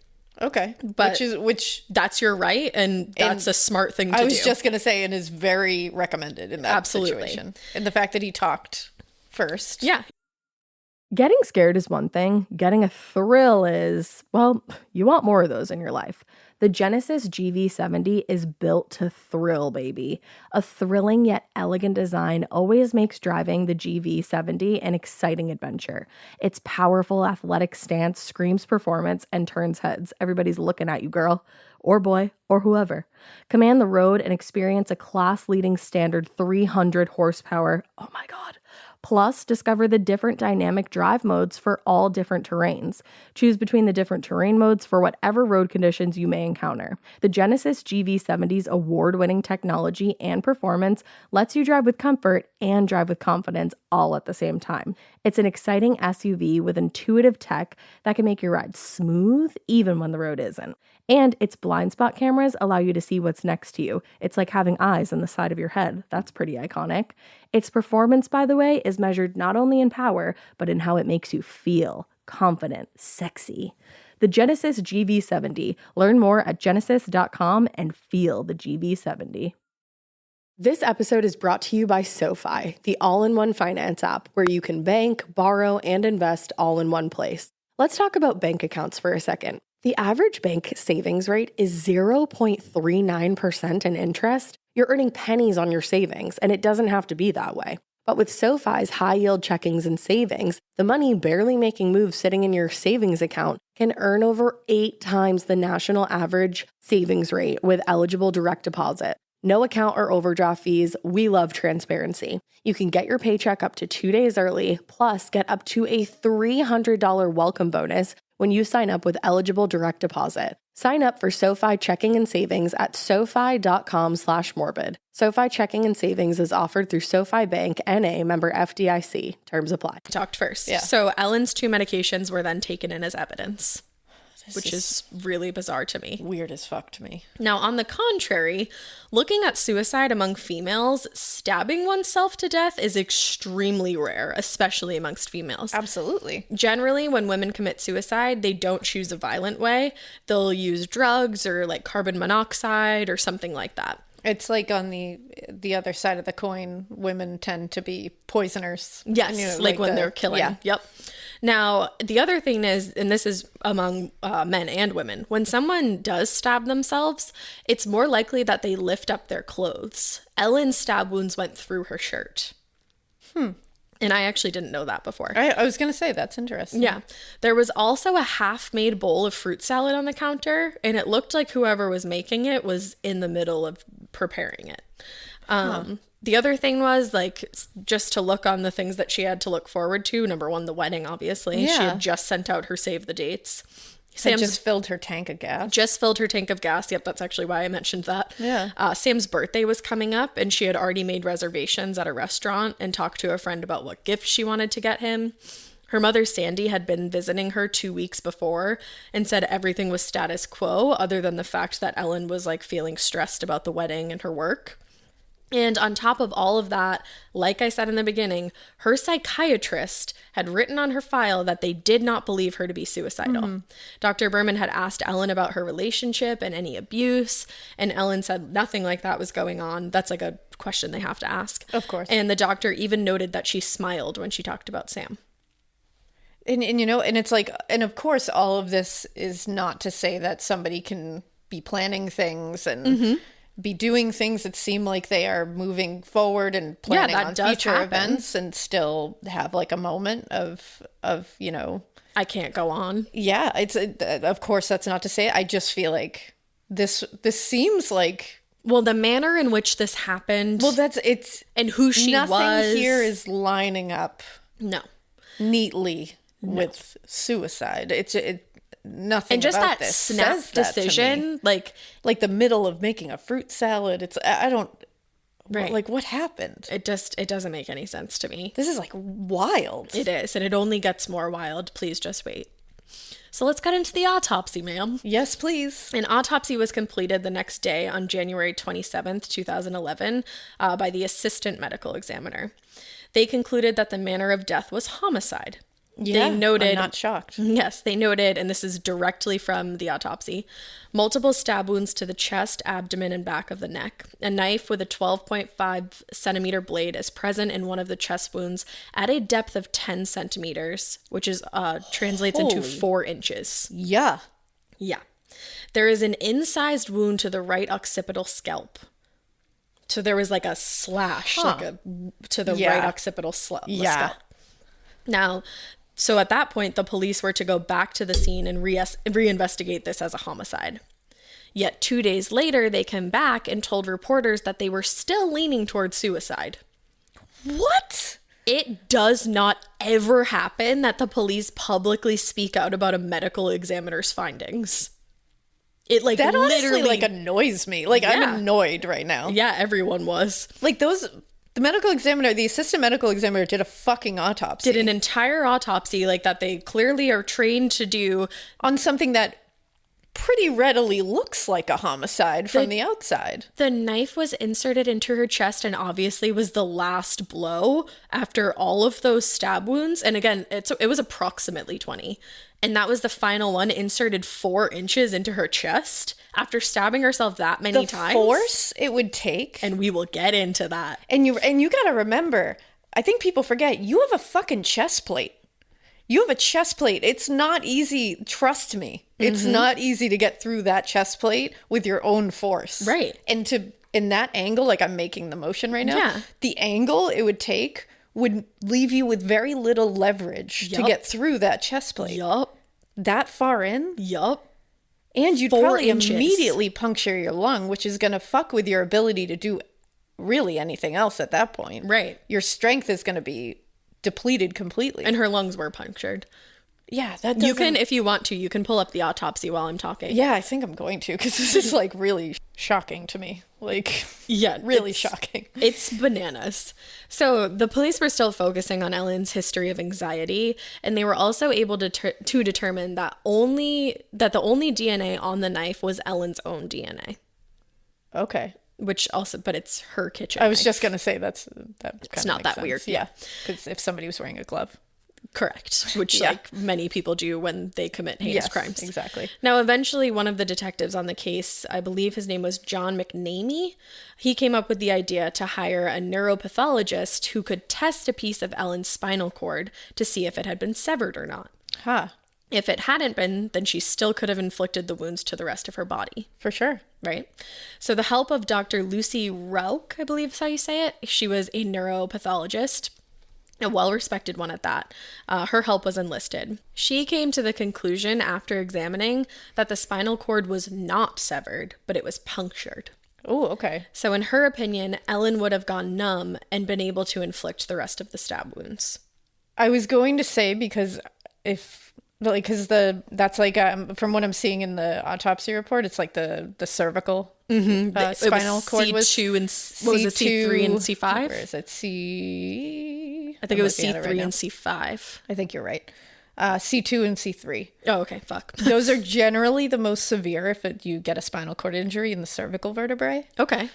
Speaker 3: Okay.
Speaker 4: But which that's your right, and that's a smart thing to do.
Speaker 3: I was just going to say, and is very recommended in that situation. And the fact that he talked first.
Speaker 4: Yeah.
Speaker 2: Getting scared is one thing. Getting a thrill is, well, you want more of those in your life. The Genesis GV70 is built to thrill, baby. A thrilling yet elegant design always makes driving the GV70 an exciting adventure. Its powerful athletic stance screams performance and turns heads. Everybody's looking at you, girl, or boy, or whoever. Command the road and experience a class-leading standard 300 horsepower, oh my God, Plus, discover the different dynamic drive modes for all different terrains. Choose between the different terrain modes for whatever road conditions you may encounter. The Genesis GV70's award-winning technology and performance lets you drive with comfort and drive with confidence all at the same time. It's an exciting SUV with intuitive tech that can make your ride smooth even when the road isn't. And its blind spot cameras allow you to see what's next to you. It's like having eyes on the side of your head. That's pretty iconic. Its performance, by the way, is measured not only in power, but in how it makes you feel confident, sexy. The Genesis GV70. Learn more at genesis.com and feel the GV70. This episode is brought to you by SoFi, the all-in-one finance app where you can bank, borrow, and invest all in one place. Let's talk about bank accounts for a second. The average bank savings rate is 0.39% in interest. You're earning pennies on your savings, and it doesn't have to be that way. But with SoFi's high-yield checkings and savings, the money barely making moves sitting in your savings account can earn over 8 times the national average savings rate with eligible direct deposit. No account or overdraft fees. We love transparency. You can get your paycheck up to 2 days early, plus get up to a $300 welcome bonus when you sign up with eligible direct deposit. Sign up for SoFi checking and savings at SoFi.com/morbid. SoFi checking and savings is offered through SoFi Bank, N.A., member FDIC. Terms apply.
Speaker 4: Talked first.
Speaker 3: Yeah.
Speaker 4: So Ellen's 2 medications were then taken in as evidence, which is really bizarre to me.
Speaker 3: Weird as fuck to me.
Speaker 4: Now, on the contrary, looking at suicide among females, stabbing oneself to death is extremely rare, especially amongst females.
Speaker 3: Absolutely.
Speaker 4: Generally, when women commit suicide, they don't choose a violent way. They'll use drugs or like carbon monoxide or something like that.
Speaker 3: It's like on the other side of the coin, women tend to be poisoners.
Speaker 4: Yes,
Speaker 3: You know,
Speaker 4: like when they're killing.
Speaker 3: Yeah.
Speaker 4: Yep. Now, the other thing is, and this is among men and women, when someone does stab themselves, it's more likely that they lift up their clothes. Ellen's stab wounds went through her shirt. And I actually didn't know that before.
Speaker 3: I was going to say, that's interesting.
Speaker 4: Yeah. There was also a half-made bowl of fruit salad on the counter, and it looked like whoever was making it was in the middle of preparing it. The other thing was, like, just to look on the things that she had to look forward to. Number one, the wedding, obviously.
Speaker 3: Yeah.
Speaker 4: She had just sent out her save the dates.
Speaker 3: Sam just filled her tank of gas.
Speaker 4: Just filled her tank of gas. Yep, that's actually why I mentioned that.
Speaker 3: Yeah.
Speaker 4: Sam's birthday was coming up, and she had already made reservations at a restaurant and talked to a friend about what gift she wanted to get him. Her mother, Sandy, had been visiting her 2 weeks before and said everything was status quo other than the fact that Ellen was, like, feeling stressed about the wedding and her work. And on top of all of that, like I said in the beginning, her psychiatrist had written on her file that they did not believe her to be suicidal. Dr. Berman had asked Ellen about her relationship and any abuse, and Ellen said nothing like that was going on. That's like a question they have to ask.
Speaker 3: Of course.
Speaker 4: And the doctor even noted that she smiled when she talked about Sam.
Speaker 3: And you know, and it's like, and of course, all of this is not to say that somebody can be planning things and be doing things that seem like they are moving forward and planning on future events and still have like a moment of, you know,
Speaker 4: I can't go on.
Speaker 3: Yeah, it's of course that's not to say. I just feel like this seems like,
Speaker 4: well, the manner in which this happened.
Speaker 3: well, it's
Speaker 4: and who she
Speaker 3: nothing
Speaker 4: was.
Speaker 3: here is lining up
Speaker 4: No.
Speaker 3: neatly with suicide. Nothing
Speaker 4: And just
Speaker 3: about
Speaker 4: that
Speaker 3: this
Speaker 4: snap
Speaker 3: says that to me.
Speaker 4: decision, like
Speaker 3: the middle of making a fruit salad. It's I don't
Speaker 4: Right.
Speaker 3: like what happened.
Speaker 4: it doesn't make any sense to me.
Speaker 3: This is like wild.
Speaker 4: It is, and it only gets more wild. Please just wait. So let's get into the autopsy, ma'am.
Speaker 3: Yes, please.
Speaker 4: An autopsy was completed the next day on January 27th, 2011, by the assistant medical examiner. They concluded that the manner of death was homicide.
Speaker 3: Yeah,
Speaker 4: They noted,
Speaker 3: I'm not shocked.
Speaker 4: Yes, they noted, and this is directly from the autopsy, multiple stab wounds to the chest, abdomen, and back of the neck. A knife with a 12.5 centimeter blade is present in one of the chest wounds at a depth of 10 centimeters, which is translates into
Speaker 3: Holy.
Speaker 4: 4 inches.
Speaker 3: Yeah.
Speaker 4: Yeah. There is an incised wound to the right occipital scalp. So there was like a slash to the
Speaker 3: Yeah.
Speaker 4: right occipital scalp.
Speaker 3: Yeah.
Speaker 4: Now, so at that point, the police were to go back to the scene and reinvestigate this as a homicide. Yet 2 days later, they came back and told reporters that they were still leaning towards suicide.
Speaker 3: What?
Speaker 4: It does not ever happen that the police publicly speak out about a medical examiner's findings. It like
Speaker 3: That honestly
Speaker 4: literally
Speaker 3: like annoys me. Like I'm
Speaker 4: Yeah.
Speaker 3: annoyed right now.
Speaker 4: Yeah, everyone was.
Speaker 3: Like the medical examiner, the assistant medical examiner did a fucking autopsy.
Speaker 4: Did an entire autopsy like that they clearly are trained to do
Speaker 3: on something that pretty readily looks like a homicide from the outside.
Speaker 4: The knife was inserted into her chest and obviously was the last blow after all of those stab wounds. And again, it was approximately 20. And that was the final one, inserted 4 inches into her chest after stabbing herself that many times.
Speaker 3: The force it would take.
Speaker 4: And we will get into that.
Speaker 3: And you got to remember, I think people forget, you have a fucking chest plate. You have a chest plate. It's not easy. Trust me. It's not easy to get through that chest plate with your own force.
Speaker 4: Right.
Speaker 3: And in that angle, like I'm making the motion right now,
Speaker 4: Yeah.
Speaker 3: the angle it would take would leave you with very little leverage to
Speaker 4: Yup.
Speaker 3: get through that chest plate.
Speaker 4: Yup.
Speaker 3: That far in.
Speaker 4: Yup.
Speaker 3: And you'd
Speaker 4: 4
Speaker 3: probably
Speaker 4: inches.
Speaker 3: immediately puncture your lung, which is going to fuck with your ability to do really anything else at that point.
Speaker 4: Right.
Speaker 3: Your strength is going to be depleted completely.
Speaker 4: And her lungs were punctured.
Speaker 3: yeah, that
Speaker 4: You
Speaker 3: doesn't...
Speaker 4: can, if you want to, you can pull up the autopsy while I'm talking.
Speaker 3: Yeah, I think I'm going to, because this is like really shocking to me. Like,
Speaker 4: Yeah,
Speaker 3: really
Speaker 4: it's-
Speaker 3: shocking.
Speaker 4: It's bananas. So the police were still focusing on Ellen's history of anxiety, and they were also able to determine that the only DNA on the knife was Ellen's own DNA,
Speaker 3: Okay.
Speaker 4: but it's her kitchen.
Speaker 3: I was
Speaker 4: knife.
Speaker 3: just going to say that
Speaker 4: It's not that weird,
Speaker 3: Yeah. Because if somebody was wearing a glove.
Speaker 4: Correct, which
Speaker 3: Yeah.
Speaker 4: like many people do when they commit heinous
Speaker 3: Yes,
Speaker 4: crimes.
Speaker 3: exactly.
Speaker 4: Now, eventually, one of the detectives on the case, I believe his name was John McNamee, he came up with the idea to hire a neuropathologist who could test a piece of Ellen's spinal cord to see if it had been severed or not.
Speaker 3: Huh.
Speaker 4: If it hadn't been, then she still could have inflicted the wounds to the rest of her body.
Speaker 3: For sure.
Speaker 4: Right? So the help of Dr. Lucy Rauch, I believe is how you say it. She was a neuropathologist, a well-respected one at that. Her help was enlisted. She came to the conclusion after examining that the spinal cord was not severed, but it was punctured.
Speaker 3: Oh, okay.
Speaker 4: So in her opinion, Ellen would have gone numb and been able to inflict the rest of the stab wounds.
Speaker 3: I was going to say because that's like from what I'm seeing in the autopsy report, it's like the cervical spinal cord was
Speaker 4: C2 and what was it, C3 and C5?
Speaker 3: Where is it?
Speaker 4: I think it was C3 and C5.
Speaker 3: I think you're right. C2 and C3.
Speaker 4: Oh, okay, fuck.
Speaker 3: Those are generally the most severe if you get a spinal cord injury in the cervical vertebrae.
Speaker 4: Okay.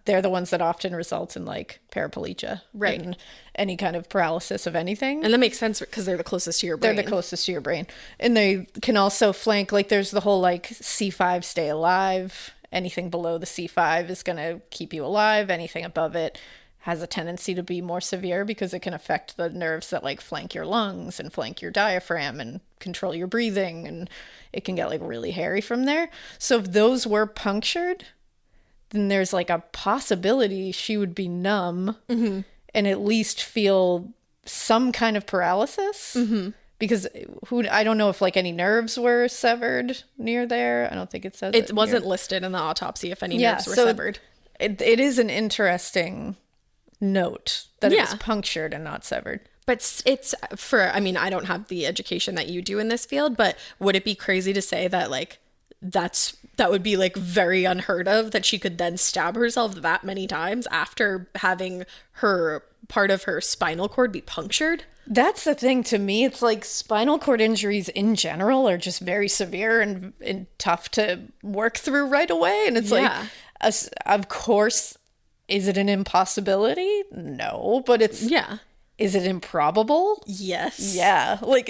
Speaker 3: They're the ones that often result in like paraplegia,
Speaker 4: Right.
Speaker 3: And any kind of paralysis of anything.
Speaker 4: And that makes sense because they're the closest to your brain.
Speaker 3: They're the closest to your brain. And they can also flank, like there's the whole like C5 stay alive. Anything below the C5 is going to keep you alive. Anything above it has a tendency to be more severe because it can affect the nerves that like flank your lungs and flank your diaphragm and control your breathing. And it can get like really hairy from there. So if those were punctured, then there's like a possibility she would be numb and at least feel some kind of paralysis. Because I don't know if like any nerves were severed near there. I don't think it says
Speaker 4: It wasn't listed in the autopsy if any nerves were severed.
Speaker 3: It is an interesting note that it was punctured and not severed.
Speaker 4: But it's I don't have the education that you do in this field, but would it be crazy to say that like that would be like very unheard of that she could then stab herself that many times after having her part of her spinal cord be punctured?
Speaker 3: That's the thing to me. It's like spinal cord injuries in general are just very severe and tough to work through right away. And it's like, of course, is it an impossibility? No, but is it improbable?
Speaker 4: Yes.
Speaker 3: Yeah. Like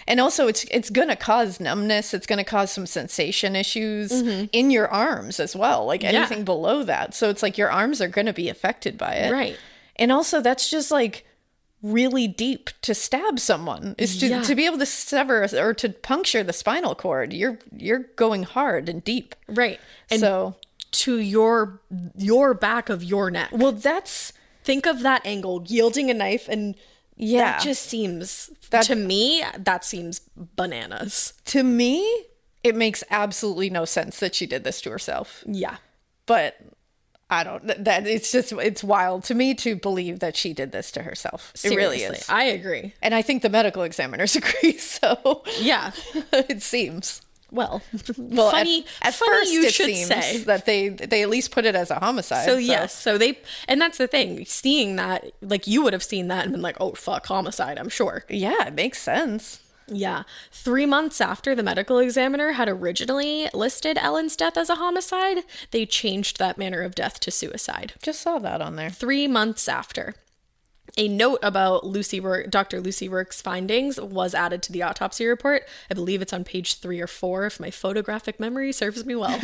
Speaker 3: and also it's going to cause numbness. It's going to cause some sensation issues in your arms as well. Like anything below that. So it's like your arms are going to be affected by it.
Speaker 4: Right.
Speaker 3: And also that's just like really deep to stab someone is to be able to sever or to puncture the spinal cord. You're going hard and deep.
Speaker 4: Right. And
Speaker 3: so
Speaker 4: to your back of your neck.
Speaker 3: Well,
Speaker 4: think of that angle, yielding a knife, and that just seems, to me, that seems bananas.
Speaker 3: To me, it makes absolutely no sense that she did this to herself.
Speaker 4: Yeah.
Speaker 3: But I don't, that it's wild to me to believe that she did this to herself. It really
Speaker 4: Seriously,
Speaker 3: is.
Speaker 4: I agree.
Speaker 3: And I think the medical examiners agree. So
Speaker 4: Yeah.
Speaker 3: it seems.
Speaker 4: Well,
Speaker 3: Funny, at first
Speaker 4: you
Speaker 3: it
Speaker 4: should
Speaker 3: seems
Speaker 4: say.
Speaker 3: that they at least put it as a homicide.
Speaker 4: So yes, so they, and that's the thing, seeing that, like, you would have seen that and been like, oh fuck, homicide, I'm sure.
Speaker 3: Yeah, it makes sense.
Speaker 4: Yeah. 3 months after the medical examiner had originally listed Ellen's death as a homicide, they changed that manner of death to suicide.
Speaker 3: Just saw that on there.
Speaker 4: 3 months after. A note about Dr. Lucy Rourke's findings was added to the autopsy report. I believe it's on page 3 or 4 if my photographic memory serves me well.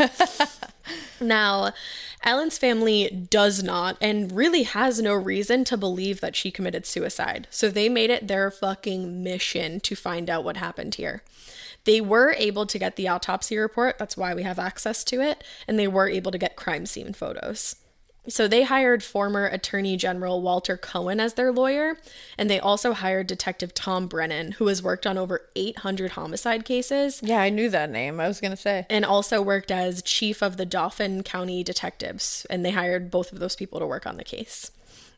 Speaker 4: Now, Ellen's family does not and really has no reason to believe that she committed suicide. So they made it their fucking mission to find out what happened here. They were able to get the autopsy report. That's why we have access to it. And they were able to get crime scene photos. So they hired former Attorney General Walter Cohen as their lawyer, and they also hired Detective Tom Brennan, who has worked on over 800 homicide cases.
Speaker 3: Yeah, I knew that name. I was going to say.
Speaker 4: And also worked as chief of the Dauphin County Detectives, and they hired both of those people to work on the case.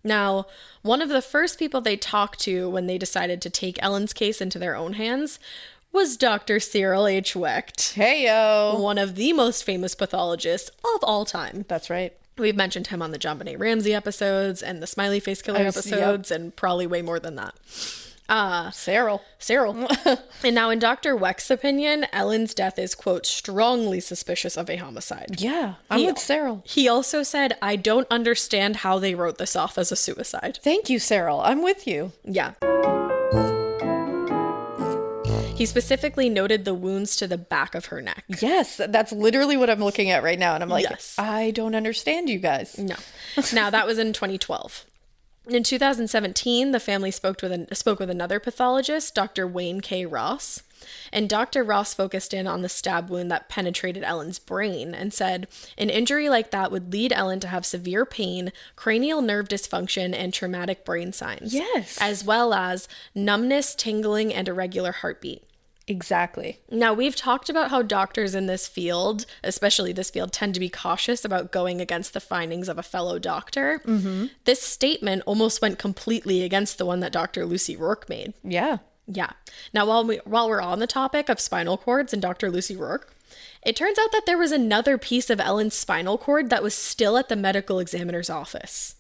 Speaker 4: Now, one of the first people they talked to when they decided to take Ellen's case into their own hands was Dr. Cyril H. Wecht.
Speaker 3: Heyo.
Speaker 4: One of the most famous pathologists of all time.
Speaker 3: That's right.
Speaker 4: We've mentioned him on the John Benet Ramsey episodes and the Smiley Face Killer episodes, and probably way more than that.
Speaker 3: Cyril.
Speaker 4: And now in Dr. Wecht's opinion, Ellen's death is, quote, strongly suspicious of a homicide.
Speaker 3: Yeah, I'm with Cyril.
Speaker 4: He also said, I don't understand how they wrote this off as a suicide.
Speaker 3: Thank you, Cyril. I'm with you.
Speaker 4: Yeah. He specifically noted the wounds to the back of her neck.
Speaker 3: Yes, that's literally what I'm looking at right now. And I'm like,
Speaker 4: Yes.
Speaker 3: I don't understand you guys.
Speaker 4: No. Now, that was in 2012. In 2017, the family spoke with another pathologist, Dr. Wayne K. Ross. And Dr. Ross focused in on the stab wound that penetrated Ellen's brain and said, an injury like that would lead Ellen to have severe pain, cranial nerve dysfunction, and traumatic brain signs.
Speaker 3: Yes.
Speaker 4: As well as numbness, tingling, and irregular heartbeat.
Speaker 3: Exactly.
Speaker 4: Now, we've talked about how doctors in this field, especially this field, tend to be cautious about going against the findings of a fellow doctor. Mm-hmm. This statement almost went completely against the one that Dr. Lucy Rourke made.
Speaker 3: Yeah.
Speaker 4: Yeah. Now, while we're on the topic of spinal cords and Dr. Lucy Rourke, it turns out that there was another piece of Ellen's spinal cord that was still at the medical examiner's office.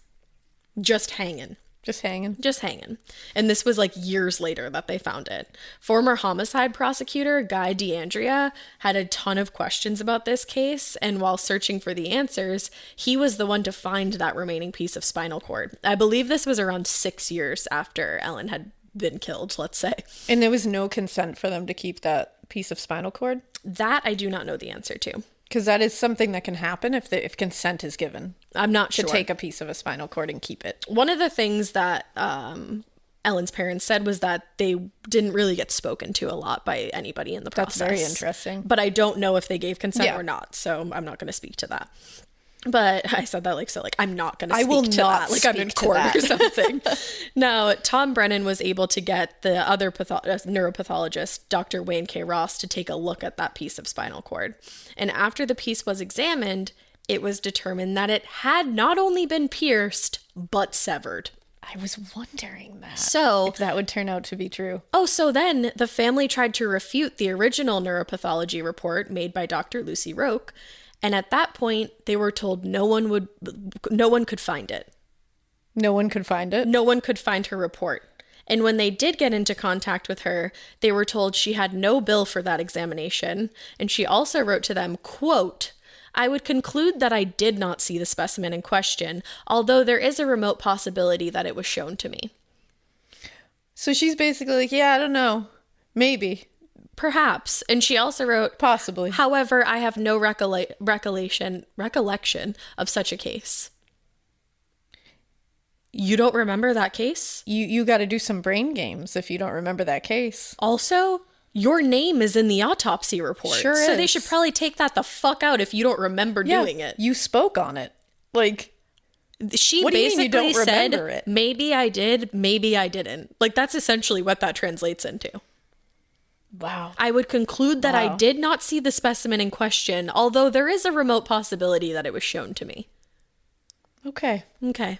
Speaker 4: Just hanging.
Speaker 3: Just hanging.
Speaker 4: And this was like years later that they found it. Former homicide prosecutor Guy DeAndrea had a ton of questions about this case, and while searching for the answers, he was the one to find that remaining piece of spinal cord. I believe this was around 6 years after Ellen had been killed, let's say.
Speaker 3: And there was no consent for them to keep that piece of spinal cord?
Speaker 4: That I do not know the answer to.
Speaker 3: Because that is something that can happen if consent is given.
Speaker 4: I'm not sure.
Speaker 3: To take a piece of a spinal cord and keep it.
Speaker 4: One of the things that Ellen's parents said was that they didn't really get spoken to a lot by anybody in the process.
Speaker 3: That's very interesting.
Speaker 4: But I don't know if they gave consent
Speaker 3: Yeah.
Speaker 4: or not, so I'm not going to speak to that. But I said that I'm not going to speak
Speaker 3: I will
Speaker 4: to
Speaker 3: not
Speaker 4: that. Like I'm in
Speaker 3: speak to
Speaker 4: court
Speaker 3: that.
Speaker 4: or something. Now, Tom Brennan was able to get the other neuropathologist, Dr. Wayne K. Ross, to take a look at that piece of spinal cord. And after the piece was examined, it was determined that it had not only been pierced, but severed.
Speaker 3: I was wondering that.
Speaker 4: So,
Speaker 3: if that would turn out to be true.
Speaker 4: so then the family tried to refute the original neuropathology report made by Dr. Lucy Rourke. And at that point, they were told no one could find it.
Speaker 3: No one could find it?
Speaker 4: No one could find her report. And when they did get into contact with her, they were told she had no bill for that examination. And she also wrote to them, quote, I would conclude that I did not see the specimen in question, although there is a remote possibility that it was shown to me.
Speaker 3: So she's basically like, yeah, I don't know. Maybe.
Speaker 4: Perhaps. And she also wrote,
Speaker 3: possibly.
Speaker 4: However, I have no recollection of such a case. You don't remember that case?
Speaker 3: You got to do some brain games if you don't remember that case.
Speaker 4: Also, your name is in the autopsy report.
Speaker 3: Sure
Speaker 4: So
Speaker 3: is.
Speaker 4: they should probably take that the fuck out if you don't remember doing it.
Speaker 3: You spoke on it. Like,
Speaker 4: she
Speaker 3: what do you mean
Speaker 4: basically
Speaker 3: you don't remember
Speaker 4: said,
Speaker 3: it?
Speaker 4: maybe I did, maybe I didn't. Like, that's essentially what that translates into.
Speaker 3: Wow.
Speaker 4: I would conclude that I
Speaker 3: Wow.
Speaker 4: did not see the specimen in question, although there is a remote possibility that it was shown to me.
Speaker 3: Okay.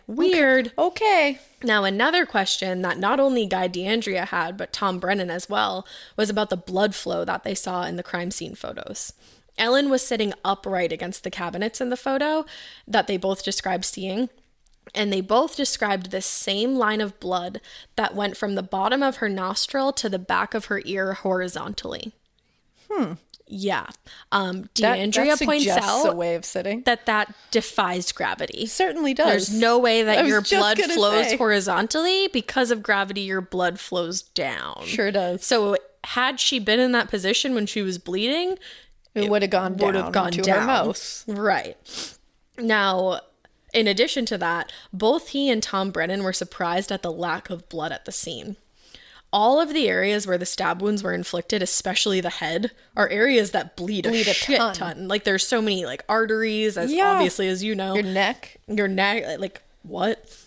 Speaker 4: Weird.
Speaker 3: Okay.
Speaker 4: Now, another question that not only Guy DeAndrea had, but Tom Brennan as well, was about the blood flow that they saw in the crime scene photos. Ellen was sitting upright against the cabinets in the photo that they both described seeing, and they both described this same line of blood that went from the bottom of her nostril to the back of her ear horizontally. Yeah. DeAndrea
Speaker 3: that
Speaker 4: points
Speaker 3: suggests
Speaker 4: out
Speaker 3: a way of sitting.
Speaker 4: that defies gravity.
Speaker 3: It certainly does.
Speaker 4: There's no way that
Speaker 3: I was
Speaker 4: your
Speaker 3: just
Speaker 4: blood
Speaker 3: gonna
Speaker 4: flows
Speaker 3: say.
Speaker 4: horizontally. Because of gravity, your blood flows down.
Speaker 3: Sure does.
Speaker 4: So had she been in that position when she was bleeding,
Speaker 3: It would have gone down.
Speaker 4: would have gone
Speaker 3: into
Speaker 4: down.
Speaker 3: her mouth.
Speaker 4: Right. Now, in addition to that, both he and Tom Brennan were surprised at the lack of blood at the scene. All of the areas where the stab wounds were inflicted, especially the head, are areas that bleed a shit ton. Like, there's so many, like, arteries, as obviously as you know.
Speaker 3: Your neck.
Speaker 4: Like, what?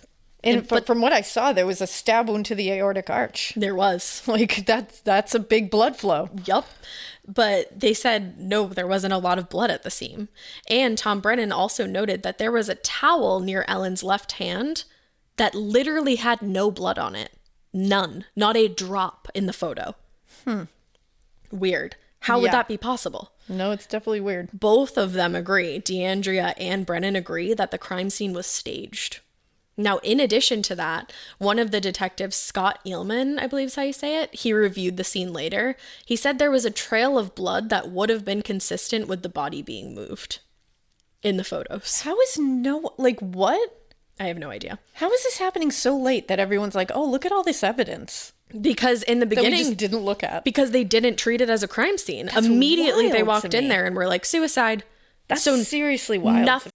Speaker 3: But from what I saw, there was a stab wound to the aortic arch.
Speaker 4: There was.
Speaker 3: Like, that's a big blood flow.
Speaker 4: Yup. But they said, no, there wasn't a lot of blood at the scene. And Tom Brennan also noted that there was a towel near Ellen's left hand that literally had no blood on it. None. Not a drop in the photo. Weird. How would that be possible?
Speaker 3: No, it's definitely weird.
Speaker 4: Both of them agree. DeAndrea and Brennan agree that the crime scene was staged. Now, in addition to that, one of the detectives, Scott Eelman, I believe is how you say it, he reviewed the scene later. He said there was a trail of blood that would have been consistent with the body being moved in the photos.
Speaker 3: How is what?
Speaker 4: I have no idea.
Speaker 3: How is this happening so late that everyone's like, oh, look at all this evidence
Speaker 4: Because in the
Speaker 3: that we
Speaker 4: beginning,
Speaker 3: just didn't look at?
Speaker 4: because they didn't treat it as a crime scene.
Speaker 3: That's
Speaker 4: Immediately they
Speaker 3: wild to
Speaker 4: walked in
Speaker 3: me.
Speaker 4: there and were like, suicide.
Speaker 3: That's
Speaker 4: so
Speaker 3: seriously wild.
Speaker 4: nothing.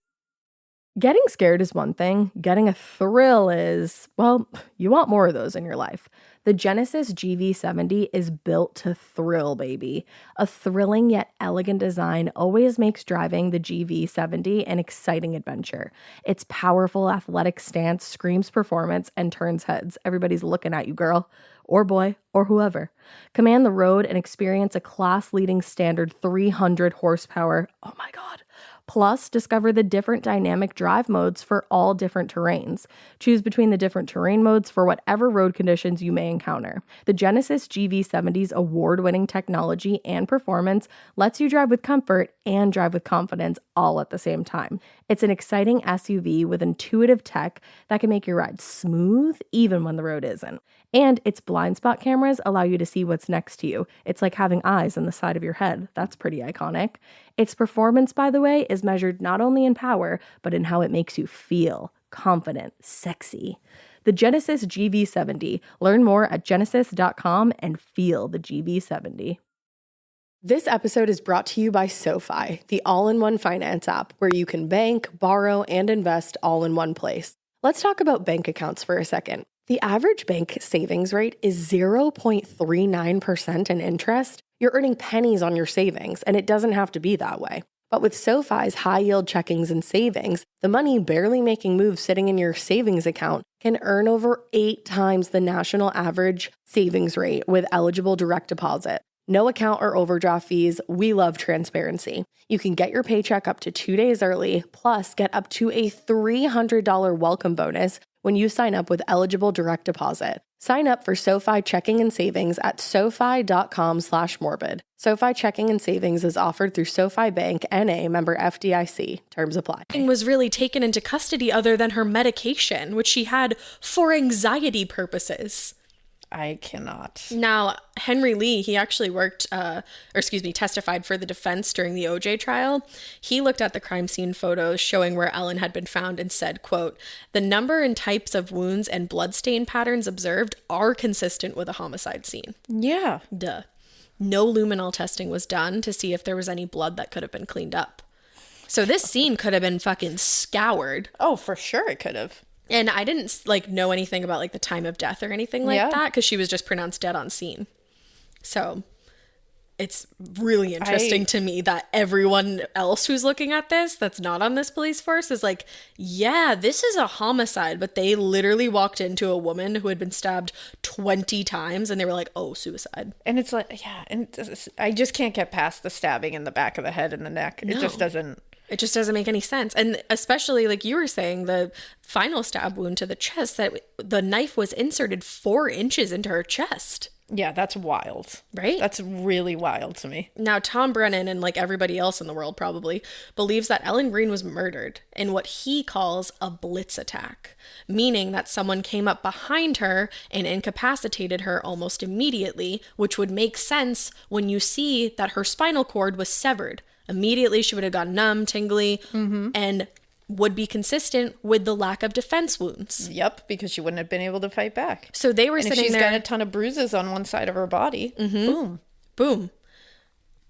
Speaker 2: Getting scared is one thing. Getting a thrill is, well, you want more of those in your life. The Genesis GV70 is built to thrill, baby. A thrilling yet elegant design always makes driving the GV70 an exciting adventure. Its powerful athletic stance screams performance and turns heads. Everybody's looking at you, girl, or boy, or whoever. Command the road and experience a class-leading standard 300 horsepower. Oh my God. Plus, discover the different dynamic drive modes for all different terrains. Choose between the different terrain modes for whatever road conditions you may encounter. The Genesis GV70's award-winning technology and performance lets you drive with comfort and drive with confidence all at the same time. It's an exciting SUV with intuitive tech that can make your ride smooth even when the road isn't. And its blind spot cameras allow you to see what's next to you. It's like having eyes on the side of your head. That's pretty iconic. Its performance, by the way, is measured not only in power, but in how it makes you feel confident, sexy. The Genesis GV70. Learn more at genesis.com and feel the GV70. This episode is brought to you by SoFi, the all-in-one finance app where you can bank, borrow, and invest all in one place. Let's talk about bank accounts for a second. The average bank savings rate is 0.39% in interest. You're earning pennies on your savings, and it doesn't have to be that way. But with SoFi's high-yield checkings and savings, the money barely making moves sitting in your savings account can earn over 8 times the national average savings rate with eligible direct deposit. No account or overdraft fees. We love transparency. You can get your paycheck up to 2 days early, plus get up to a $300 welcome bonus when you sign up with eligible direct deposit. Sign up for SoFi checking and savings at SoFi.com/morbid. SoFi checking and savings is offered through SoFi Bank, N.A., member FDIC. Terms apply.
Speaker 4: Was really taken into custody other than her medication, which she had for anxiety purposes.
Speaker 3: I cannot.
Speaker 4: Now, Henry Lee, he actually testified for the defense during the OJ trial. He looked at the crime scene photos showing where Ellen had been found and said, quote, "The number and types of wounds and bloodstain patterns observed are consistent with a homicide scene."
Speaker 3: Yeah.
Speaker 4: Duh. No luminol testing was done to see if there was any blood that could have been cleaned up. So this scene could have been fucking scoured.
Speaker 3: Oh, for sure it could have.
Speaker 4: And I didn't know anything about the time of death or anything like that because she was just pronounced dead on scene. So it's really interesting to me that everyone else who's looking at this that's not on this police force is like, yeah, this is a homicide. But they literally walked into a woman who had been stabbed 20 times and they were like, oh, suicide.
Speaker 3: And it's like, yeah, and I just can't get past the stabbing in the back of the head and the neck. It just doesn't.
Speaker 4: It just doesn't make any sense. And especially like you were saying, the final stab wound to the chest, that the knife was inserted 4 inches into her chest.
Speaker 3: Yeah, that's wild.
Speaker 4: Right?
Speaker 3: That's really wild to me.
Speaker 4: Now, Tom Brennan, and like everybody else in the world probably, believes that Ellen Green was murdered in what he calls a blitz attack, meaning that someone came up behind her and incapacitated her almost immediately, which would make sense when you see that her spinal cord was severed. Immediately, she would have gone numb, tingly, and would be consistent with the lack of defense wounds.
Speaker 3: Yep, because she wouldn't have been able to fight back.
Speaker 4: So they were
Speaker 3: and
Speaker 4: sitting
Speaker 3: if she's
Speaker 4: there.
Speaker 3: got a ton of bruises on one side of her body. Boom.
Speaker 4: Boom.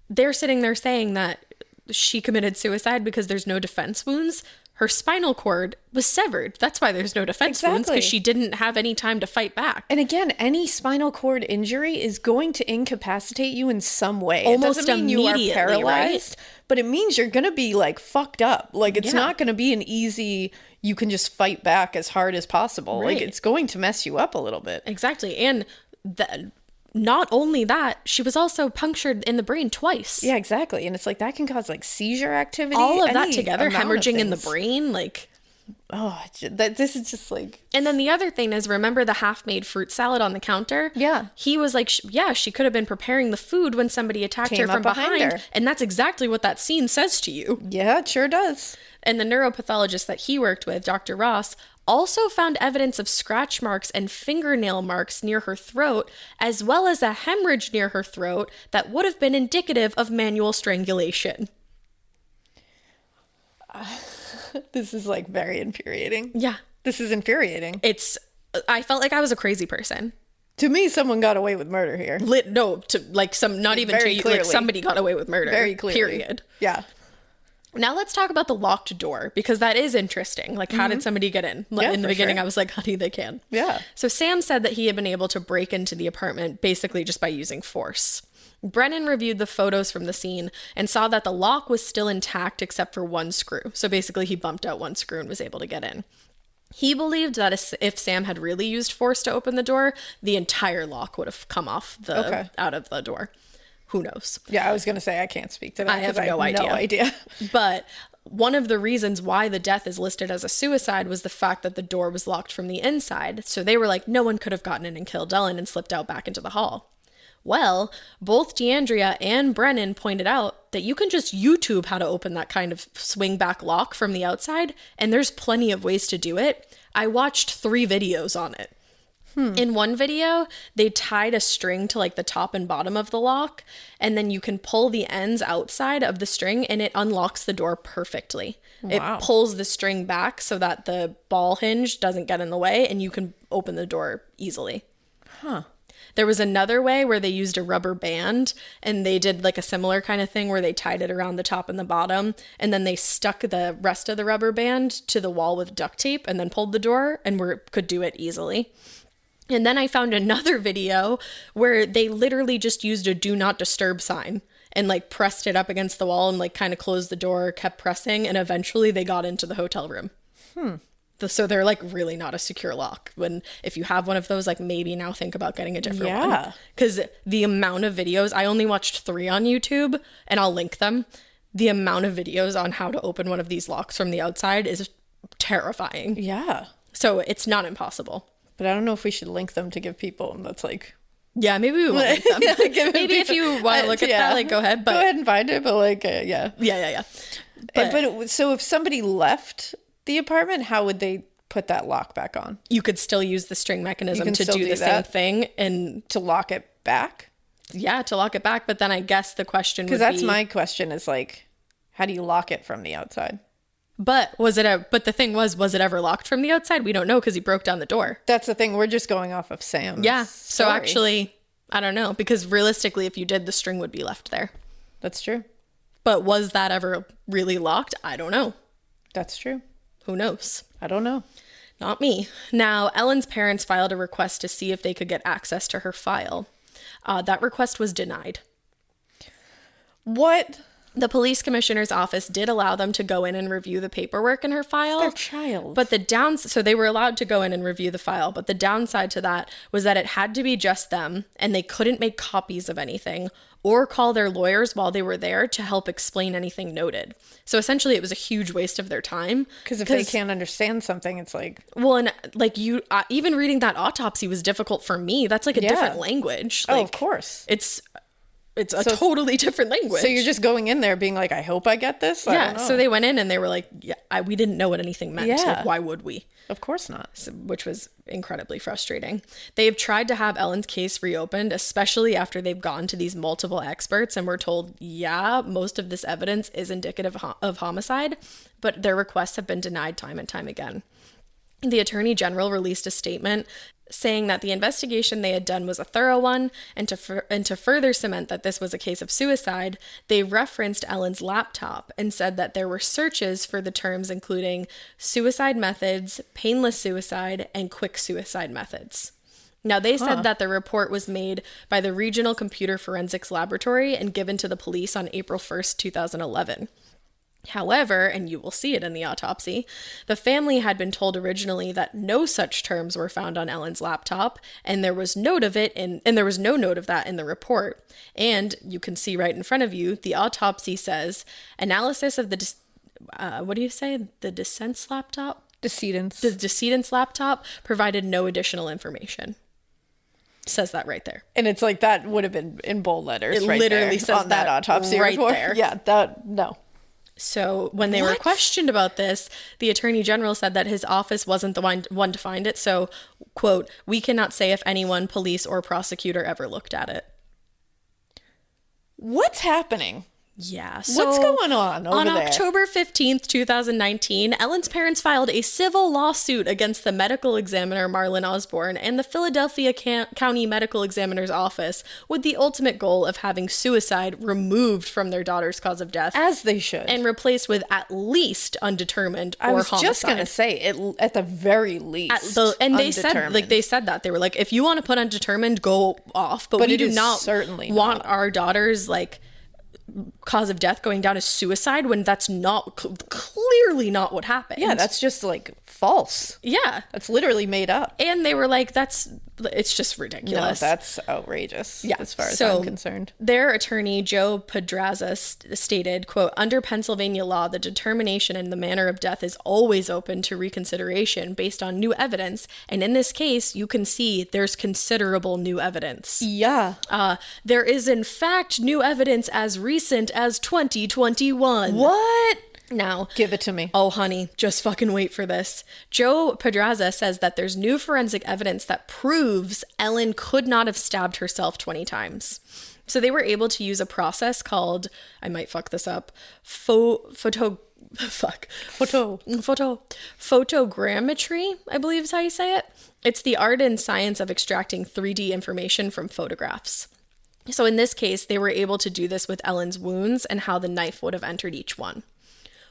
Speaker 4: They're sitting there saying that she committed suicide because there's no defense wounds. Her spinal cord was severed. That's why there's no defense wounds, because she didn't have any time to fight back.
Speaker 3: And again, any spinal cord injury is going to incapacitate you in some way.
Speaker 4: Almost
Speaker 3: it doesn't mean you are
Speaker 4: immediately,
Speaker 3: paralyzed, but it means you're going to be like fucked up. Like it's
Speaker 4: Yeah.
Speaker 3: not going to be an easy, you can just fight back as hard as possible.
Speaker 4: Right.
Speaker 3: Like it's going to mess you up a little bit.
Speaker 4: Exactly. And not only that, she was also punctured in the brain twice.
Speaker 3: Yeah, exactly. And it's like that can cause like seizure activity.
Speaker 4: All of that
Speaker 3: any
Speaker 4: together,
Speaker 3: amount of
Speaker 4: hemmorrhaging in the
Speaker 3: things.
Speaker 4: brain, like...
Speaker 3: Oh, this is just like...
Speaker 4: And then the other thing is, remember the half-made fruit salad on the counter?
Speaker 3: Yeah.
Speaker 4: He was like, yeah, she could have been preparing the food when somebody attacked
Speaker 3: Came
Speaker 4: her from
Speaker 3: up behind
Speaker 4: behind.
Speaker 3: her.
Speaker 4: And that's exactly what that scene says to you.
Speaker 3: Yeah, it sure does.
Speaker 4: And the neuropathologist that he worked with, Dr. Ross, also found evidence of scratch marks and fingernail marks near her throat, as well as a hemorrhage near her throat that would have been indicative of manual strangulation.
Speaker 3: This is like very infuriating.
Speaker 4: Yeah.
Speaker 3: This is infuriating.
Speaker 4: I felt like I was a crazy person.
Speaker 3: To me, someone got away with murder here.
Speaker 4: Not even
Speaker 3: Very
Speaker 4: to you,
Speaker 3: clearly.
Speaker 4: like somebody got away with murder.
Speaker 3: Very clearly.
Speaker 4: Period.
Speaker 3: Yeah.
Speaker 4: Now let's talk about the locked door, because that is interesting. Like, how did somebody get in?
Speaker 3: Yeah,
Speaker 4: In the
Speaker 3: for
Speaker 4: beginning,
Speaker 3: sure.
Speaker 4: I was like, honey, they can.
Speaker 3: Yeah.
Speaker 4: So Sam said that he had been able to break into the apartment basically just by using force. Brennan reviewed the photos from the scene and saw that the lock was still intact except for one screw. So basically, he bumped out one screw and was able to get in. He believed that if Sam had really used force to open the door, the entire lock would have come off out of the door. Who knows?
Speaker 3: Yeah, I was going to say I can't speak to that.
Speaker 4: I have
Speaker 3: 'cause
Speaker 4: no idea. But one of the reasons why the death is listed as a suicide was the fact that the door was locked from the inside. So they were like, no one could have gotten in and killed Ellen and slipped out back into the hall. Well, both DeAndrea and Brennan pointed out that you can just YouTube how to open that kind of swing back lock from the outside, and there's plenty of ways to do it. I watched 3 videos on it. In one video, they tied a string to like the top and bottom of the lock, and then you can pull the ends outside of the string and it unlocks the door perfectly.
Speaker 3: Wow.
Speaker 4: It pulls the string back so that the ball hinge doesn't get in the way and you can open the door easily. There was another way where they used a rubber band and they did like a similar kind of thing where they tied it around the top and the bottom and then they stuck the rest of the rubber band to the wall with duct tape and then pulled the door and could do it easily. And then I found another video where they literally just used a do not disturb sign and like pressed it up against the wall and like kind of closed the door, kept pressing, and eventually they got into the hotel room. So they're like really not a secure lock. If you have one of those, like maybe now think about getting a different one.
Speaker 3: Yeah.
Speaker 4: Because the amount of videos, I only watched 3 on YouTube and I'll link them. The amount of videos on how to open one of these locks from the outside is terrifying.
Speaker 3: Yeah.
Speaker 4: So it's not impossible.
Speaker 3: But I don't know if we should link them to give people. That's like...
Speaker 4: Yeah, maybe we won't link them. Maybe if you want to look at that, like go ahead. But
Speaker 3: go ahead and find it, but like, yeah.
Speaker 4: Yeah.
Speaker 3: But so if somebody left the apartment, how would they put that lock back on?
Speaker 4: You could still use the string mechanism
Speaker 3: can
Speaker 4: to
Speaker 3: still
Speaker 4: do
Speaker 3: do
Speaker 4: the same
Speaker 3: that?
Speaker 4: thing and
Speaker 3: To lock it back?
Speaker 4: to lock it back. But then I guess the question would be...
Speaker 3: Because that's my question is like, how do you lock it from the outside?
Speaker 4: But the thing was it ever locked from the outside? We don't know because he broke down the door.
Speaker 3: That's the thing. We're just going off of Sam's
Speaker 4: Yeah. So
Speaker 3: story.
Speaker 4: actually, I don't know, because realistically, if you did, the string would be left there.
Speaker 3: That's true.
Speaker 4: But was that ever really locked? I don't know.
Speaker 3: That's true.
Speaker 4: Who knows?
Speaker 3: I don't know.
Speaker 4: Not me. Now, Ellen's parents filed a request to see if they could get access to her file. That request was denied.
Speaker 3: What?
Speaker 4: The police commissioner's office did allow them to go in and review the paperwork in her file.
Speaker 3: Their child.
Speaker 4: But so they were allowed to go in and review the file, but the downside to that was that it had to be just them, and they couldn't make copies of anything or call their lawyers while they were there to help explain anything noted. So essentially it was a huge waste of their time.
Speaker 3: Because if they can't understand something, it's like...
Speaker 4: Well, and like even reading that autopsy was difficult for me. That's like a different language. Like,
Speaker 3: of course.
Speaker 4: It's a totally different language.
Speaker 3: So you're just going in there being like, I hope I get this? I don't know.
Speaker 4: So they went in and they were like, we didn't know what anything meant.
Speaker 3: Yeah.
Speaker 4: Like, why would we?
Speaker 3: Of course not.
Speaker 4: Which was incredibly frustrating. They've tried to have Ellen's case reopened, especially after they've gone to these multiple experts and were told, most of this evidence is indicative of homicide, but their requests have been denied time and time again. The Attorney General released a statement saying that the investigation they had done was a thorough one, and to further cement that this was a case of suicide, they referenced Ellen's laptop and said that there were searches for the terms including suicide methods, painless suicide, and quick suicide methods. Now, they said that the report was made by the Regional Computer Forensics Laboratory and given to the police on April 1st, 2011. However, and you will see it in the autopsy, the family had been told originally that no such terms were found on Ellen's laptop, and there was no note of that in the report. And you can see right in front of you, the autopsy says, analysis of the decedent's laptop?
Speaker 3: Decedent's.
Speaker 4: The decedent's laptop provided no additional information. Says that right there.
Speaker 3: And it's like, that would have been in bold letters.
Speaker 4: It
Speaker 3: right
Speaker 4: literally
Speaker 3: there
Speaker 4: says
Speaker 3: on that autopsy
Speaker 4: right
Speaker 3: report.
Speaker 4: there.
Speaker 3: Yeah, no.
Speaker 4: So when they were questioned about this, the Attorney General said that his office wasn't the one to find it. So, quote, we cannot say if anyone, police or prosecutor ever looked at it.
Speaker 3: What's happening?
Speaker 4: Yeah.
Speaker 3: So what's going on over there?
Speaker 4: On October 15th, 2019, Ellen's parents filed a civil lawsuit against the medical examiner Marlon Osborne and the Philadelphia County Medical Examiner's Office with the ultimate goal of having suicide removed from their daughter's cause of death.
Speaker 3: As they should.
Speaker 4: And replaced with at least undetermined or homicide.
Speaker 3: I was just going to say, at the very least,
Speaker 4: they said that. They were like, if you want to put undetermined, go off. But we do not
Speaker 3: certainly
Speaker 4: want our daughter's, like, cause of death going down as suicide when that's not clearly not what happened.
Speaker 3: Yeah, that's just like false.
Speaker 4: Yeah,
Speaker 3: that's literally made up.
Speaker 4: And they were like, it's just ridiculous.
Speaker 3: No, that's outrageous.
Speaker 4: Yeah,
Speaker 3: as far as I'm concerned.
Speaker 4: Their attorney Joe Pedraza stated, quote, under Pennsylvania law, the determination and the manner of death is always open to reconsideration based on new evidence, and in this case you can see there's considerable new evidence.
Speaker 3: Yeah.
Speaker 4: There is in fact new evidence as recent as 2021.
Speaker 3: What?
Speaker 4: Now,
Speaker 3: give it to me.
Speaker 4: Oh, honey, just fucking wait for this. Joe Pedraza says that there's new forensic evidence that proves Ellen could not have stabbed herself 20 times. So they were able to use a process called, I might fuck this up, photogrammetry, I believe is how you say it. It's the art and science of extracting 3D information from photographs. So in this case, they were able to do this with Ellen's wounds and how the knife would have entered each one.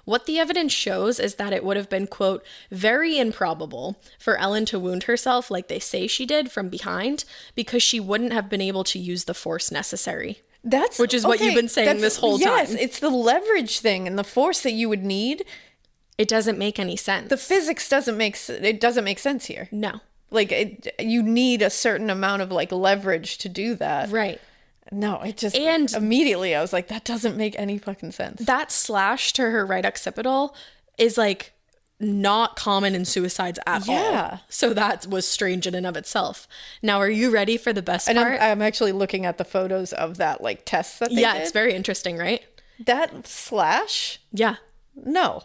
Speaker 4: What the evidence shows is that it would have been, quote, very improbable for Ellen to wound herself like they say she did from behind because she wouldn't have been able to use the force necessary. Which is what you've been saying this whole time.
Speaker 3: Yes, it's the leverage thing and the force that you would need.
Speaker 4: It doesn't make any sense.
Speaker 3: The physics doesn't make sense here.
Speaker 4: No.
Speaker 3: Like, you need a certain amount of, like, leverage to do that.
Speaker 4: Right.
Speaker 3: No, and immediately I was like, that doesn't make any fucking sense.
Speaker 4: That slash to her right occipital is like not common in suicides at all. So that was strange in and of itself. Now, are you ready for the best part?
Speaker 3: I'm actually looking at the photos of that like test that they did.
Speaker 4: It's very interesting, right?
Speaker 3: That slash?
Speaker 4: Yeah.
Speaker 3: No.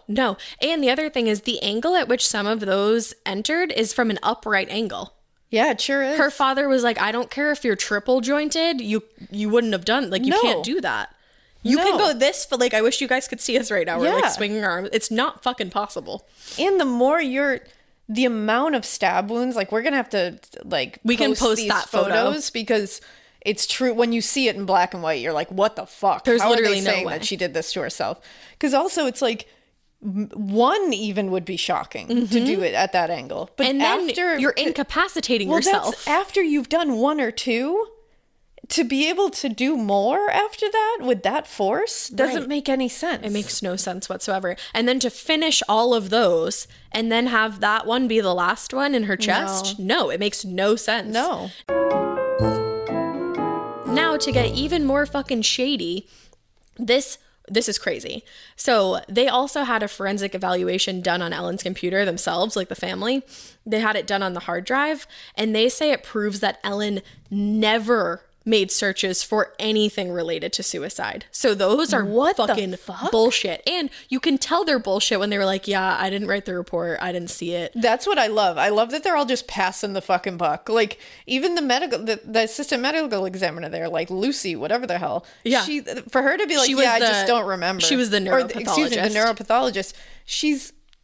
Speaker 4: And the other thing is the angle at which some of those entered is from an upright angle.
Speaker 3: Yeah, it sure is.
Speaker 4: Her father was like, I don't care if you're triple jointed, you wouldn't have done, like, you can't do that. You can go this, but like, I wish you guys could see us right now. We're like swinging our arms. It's not fucking possible.
Speaker 3: And the amount of stab wounds, like, we're going to have to, like,
Speaker 4: we can post
Speaker 3: these
Speaker 4: that
Speaker 3: photos because it's true. When you see it in black and white, you're like, what the fuck?
Speaker 4: There's
Speaker 3: How
Speaker 4: literally
Speaker 3: are they saying
Speaker 4: no way
Speaker 3: that she did this to herself? Because also it's like, one even would be shocking to do it at that angle. But
Speaker 4: and then you're incapacitating yourself.
Speaker 3: That's after you've done one or two, to be able to do more after that with that force doesn't
Speaker 4: Right.
Speaker 3: make any sense.
Speaker 4: It makes no sense whatsoever. And then to finish all of those and then have that one be the last one in her chest? No, it makes no sense.
Speaker 3: No.
Speaker 4: Now, to get even more fucking shady, this is crazy. So they also had a forensic evaluation done on Ellen's computer themselves, like the family. They had it done on the hard drive, and they say it proves that Ellen never made searches for anything related to suicide. So those are fucking bullshit. And you can tell they're bullshit when they were like, yeah, I didn't write the report. I didn't see it.
Speaker 3: That's what I love. I love that they're all just passing the fucking buck. Like, even the assistant medical examiner there, like Lucy, whatever the hell.
Speaker 4: Yeah.
Speaker 3: For her to be like, I just don't remember.
Speaker 4: She was the
Speaker 3: Excuse me, the neuropathologist.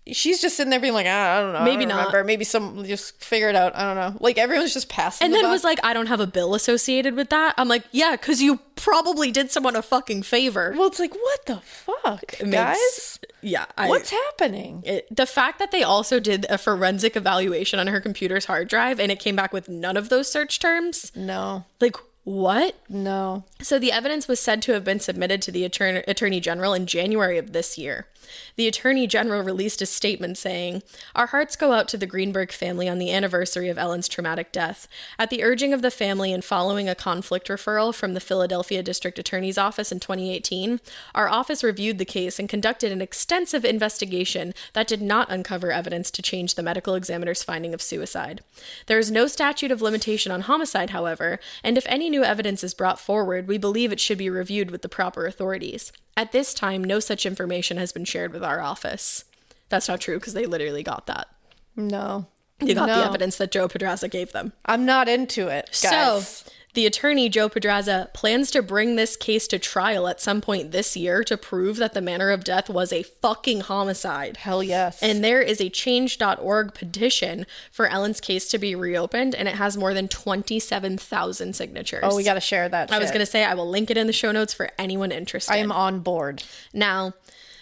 Speaker 3: She's just sitting there being like, I don't know.
Speaker 4: Maybe
Speaker 3: I don't
Speaker 4: not.
Speaker 3: Remember. Maybe some just figure it out. I don't know. Like, everyone's just passing
Speaker 4: And
Speaker 3: the
Speaker 4: then
Speaker 3: buck.
Speaker 4: was like, I don't have a bill associated with that. I'm like, yeah, because you probably did someone a fucking favor.
Speaker 3: Well, it's like, what the fuck, guys?
Speaker 4: Yeah.
Speaker 3: What's happening?
Speaker 4: The fact that they also did a forensic evaluation on her computer's hard drive and it came back with none of those search terms.
Speaker 3: No.
Speaker 4: Like, what?
Speaker 3: No.
Speaker 4: So the evidence was said to have been submitted to the Attorney General in January of this year. The Attorney General released a statement saying, "Our hearts go out to the Greenberg family on the anniversary of Ellen's traumatic death. At the urging of the family and following a conflict referral from the Philadelphia District Attorney's Office in 2018, our office reviewed the case and conducted an extensive investigation that did not uncover evidence to change the medical examiner's finding of suicide. There is no statute of limitation on homicide, however, and if any new evidence is brought forward, we believe it should be reviewed with the proper authorities. At this time, no such information has been shared with our office." That's not true because they literally got that.
Speaker 3: No.
Speaker 4: They got the evidence that Joe Pedraza gave them.
Speaker 3: I'm not into it, guys.
Speaker 4: So, the attorney, Joe Pedraza, plans to bring this case to trial at some point this year to prove that the manner of death was a fucking homicide.
Speaker 3: Hell yes.
Speaker 4: And there is a change.org petition for Ellen's case to be reopened, and it has more than 27,000 signatures.
Speaker 3: Oh, we got to share that
Speaker 4: I was
Speaker 3: shit.
Speaker 4: going to say, I will link it in the show notes for anyone interested.
Speaker 3: I am on board.
Speaker 4: Now,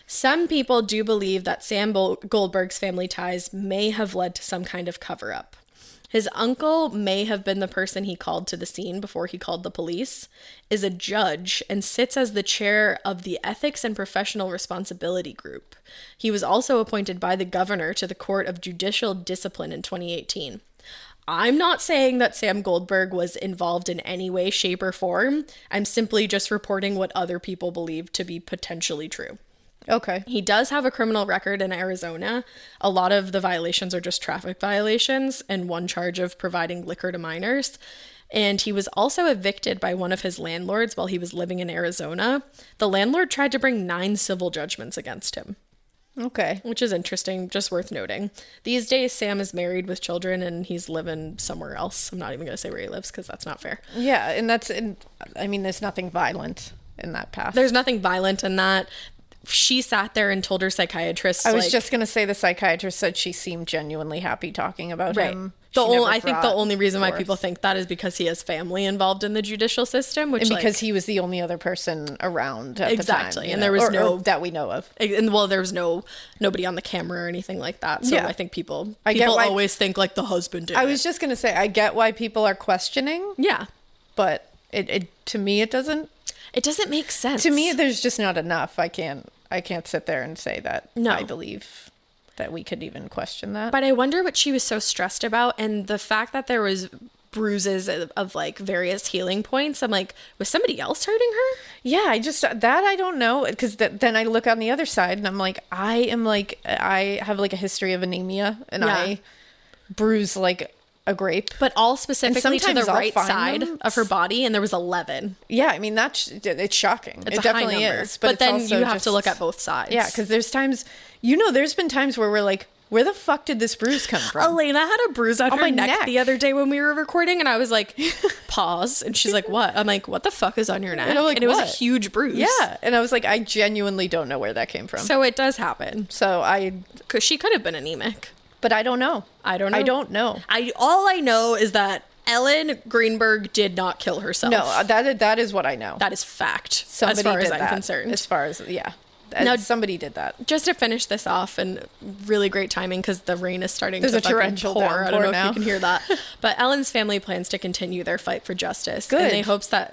Speaker 4: some people do believe that Sam Goldberg's family ties may have led to some kind of cover-up. His uncle may have been the person he called to the scene before he called the police, is a judge, and sits as the chair of the Ethics and Professional Responsibility Group. He was also appointed by the governor to the Court of Judicial Discipline in 2018. I'm not saying that Sam Goldberg was involved in any way, shape, or form. I'm simply just reporting what other people believe to be potentially true.
Speaker 3: Okay.
Speaker 4: He does have a criminal record in Arizona. A lot of the violations are just traffic violations and one charge of providing liquor to minors. And he was also evicted by one of his landlords while he was living in Arizona. The landlord tried to bring 9 civil judgments against him.
Speaker 3: Okay.
Speaker 4: Which is interesting, just worth noting. These days, Sam is married with children and he's living somewhere else. I'm not even going to say where he lives because that's not fair.
Speaker 3: Yeah, and there's nothing violent in that past.
Speaker 4: There's nothing violent in that. She sat there and told her psychiatrist.
Speaker 3: I was just going to say the psychiatrist said she seemed genuinely happy talking about him.
Speaker 4: I think the only reason why people think that is because he has family involved in the judicial system, which
Speaker 3: and because he was the only other person around at
Speaker 4: exactly,
Speaker 3: the time,
Speaker 4: and there was no
Speaker 3: that we know of.
Speaker 4: And well, there was nobody on the camera or anything like that. So I think people always think like the husband did.
Speaker 3: I was just going to say I get why people are questioning.
Speaker 4: Yeah,
Speaker 3: but it to me it doesn't.
Speaker 4: It doesn't make sense.
Speaker 3: To me, there's just not enough. I can't sit there and say that I believe that we could even question that.
Speaker 4: But I wonder what she was so stressed about, and the fact that there was bruises of like various healing points. I'm like, was somebody else hurting her?
Speaker 3: Yeah, I don't know, because then I look on the other side and I'm like, I have like a history of anemia, and I bruise like a grape,
Speaker 4: but all specifically to the right side
Speaker 3: them
Speaker 4: of her body, and there was 11.
Speaker 3: Yeah, I mean it's shocking.
Speaker 4: It's
Speaker 3: it definitely is,
Speaker 4: but then you have to look at both sides.
Speaker 3: Yeah, because there's times, there's been times where we're like, where the fuck did this bruise come from?
Speaker 4: Alaina had a bruise on her neck the other day when we were recording, and I was like, pause, and she's like, what? I'm like, what the fuck is on your neck? And it was a huge bruise.
Speaker 3: Yeah, and I was like, I genuinely don't know where that came from.
Speaker 4: So it does happen.
Speaker 3: So
Speaker 4: because she could have been anemic.
Speaker 3: But I don't know.
Speaker 4: I don't know.
Speaker 3: All
Speaker 4: I know is that Ellen Greenberg did not kill herself.
Speaker 3: No, that is what I know.
Speaker 4: That is fact.
Speaker 3: Somebody
Speaker 4: as far as
Speaker 3: did
Speaker 4: I'm
Speaker 3: that,
Speaker 4: concerned.
Speaker 3: As far as, yeah. No, somebody did that.
Speaker 4: Just to finish this off, and really great timing because the rain is starting
Speaker 3: There's
Speaker 4: to
Speaker 3: a torrential
Speaker 4: pour. I don't know
Speaker 3: now.
Speaker 4: if you can hear that. But Ellen's family plans to continue their fight for justice.
Speaker 3: Good.
Speaker 4: And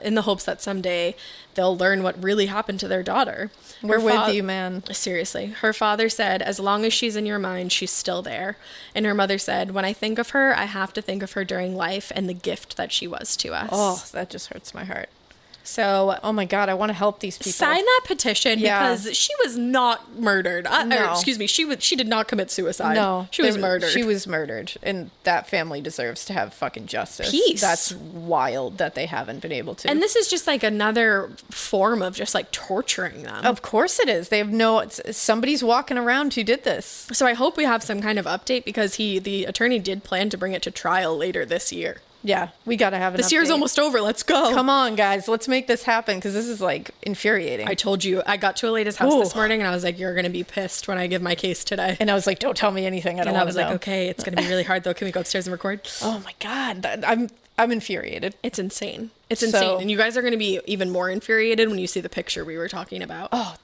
Speaker 4: in the hopes that someday they'll learn what really happened to their daughter.
Speaker 3: We're with you, man.
Speaker 4: Seriously. Her father said, as long as she's in your mind, she's still there. And her mother said, when I think of her, I have to think of her during life and the gift that she was to us.
Speaker 3: Oh, that just hurts my heart.
Speaker 4: So,
Speaker 3: oh my God, I want to help these people.
Speaker 4: Sign that petition
Speaker 3: Yeah.
Speaker 4: because she was not murdered.
Speaker 3: No.
Speaker 4: Excuse me, she did not commit suicide.
Speaker 3: No,
Speaker 4: she was murdered.
Speaker 3: She was murdered, and that family deserves to have fucking justice.
Speaker 4: Peace.
Speaker 3: That's wild that they haven't been able to.
Speaker 4: And this is just like another form of just like torturing them.
Speaker 3: Of course it is. They have somebody's walking around who did this.
Speaker 4: So I hope we have some kind of update because the attorney did plan to bring it to trial later this year.
Speaker 3: Yeah, we got to have an
Speaker 4: This year's
Speaker 3: update.
Speaker 4: almost over. Let's go.
Speaker 3: Come on, guys. Let's make this happen because this is like infuriating.
Speaker 4: I told you, I got to Alaina's house this morning and I was like, you're going to be pissed when I give my case today.
Speaker 3: And I was like, don't tell me anything. I don't
Speaker 4: And I
Speaker 3: want
Speaker 4: was
Speaker 3: to
Speaker 4: like,
Speaker 3: know.
Speaker 4: okay, it's going to be really hard though. Can we go upstairs and record?
Speaker 3: Oh my God. I'm infuriated.
Speaker 4: It's insane. It's
Speaker 3: So-
Speaker 4: insane. And you guys are going to be even more infuriated when you see the picture we were talking about.
Speaker 3: Oh,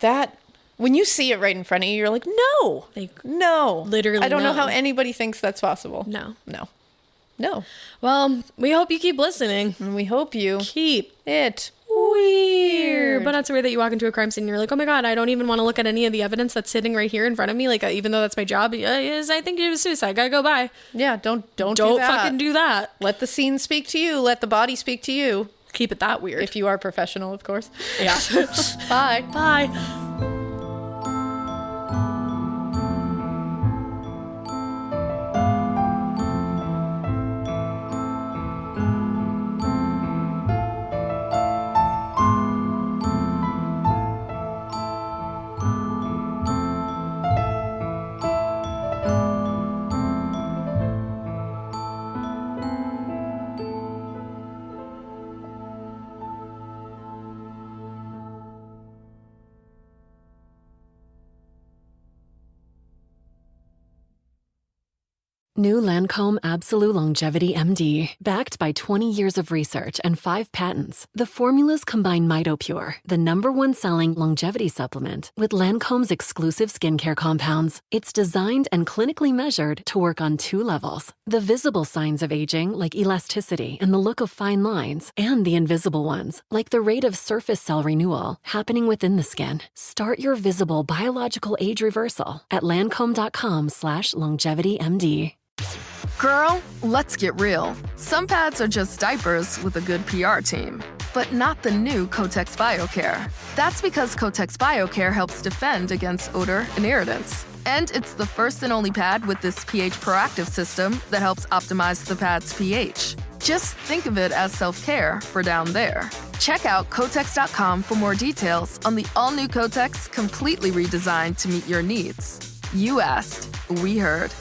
Speaker 3: when you see it right in front of you, you're like, no.
Speaker 4: Like,
Speaker 3: No.
Speaker 4: literally
Speaker 3: I don't know
Speaker 4: no.
Speaker 3: how anybody thinks that's possible.
Speaker 4: No. Well, we hope you keep listening.
Speaker 3: And we hope you
Speaker 4: Keep
Speaker 3: it
Speaker 4: weird. But that's weird that you walk into a crime scene and you're like, oh my God, I don't even want to look at any of the evidence that's sitting right here in front of me. Like, even though that's my job, I think it was suicide. Gotta go by.
Speaker 3: Yeah, don't do
Speaker 4: Don't
Speaker 3: that.
Speaker 4: fucking do that.
Speaker 3: Let the scene speak to you. Let the body speak to you.
Speaker 4: Keep it that weird.
Speaker 3: If you are professional, of course.
Speaker 4: Yeah.
Speaker 3: Bye.
Speaker 4: Bye.
Speaker 6: New Lancome Absolute Longevity MD. Backed by 20 years of research and 5 patents, the formulas combine MitoPure, the #1 selling longevity supplement, with Lancome's exclusive skincare compounds. It's designed and clinically measured to work on 2 levels: the visible signs of aging, like elasticity and the look of fine lines, and the invisible ones, like the rate of surface cell renewal happening within the skin. Start your visible biological age reversal at Lancome.com/longevitymd.
Speaker 7: Girl, let's get real. Some pads are just diapers with a good PR team, but not the new Kotex BioCare. That's because Kotex BioCare helps defend against odor and irritants. And it's the first and only pad with this pH proactive system that helps optimize the pad's pH. Just think of it as self-care for down there. Check out Kotex.com for more details on the all-new Kotex, completely redesigned to meet your needs. You asked, we heard.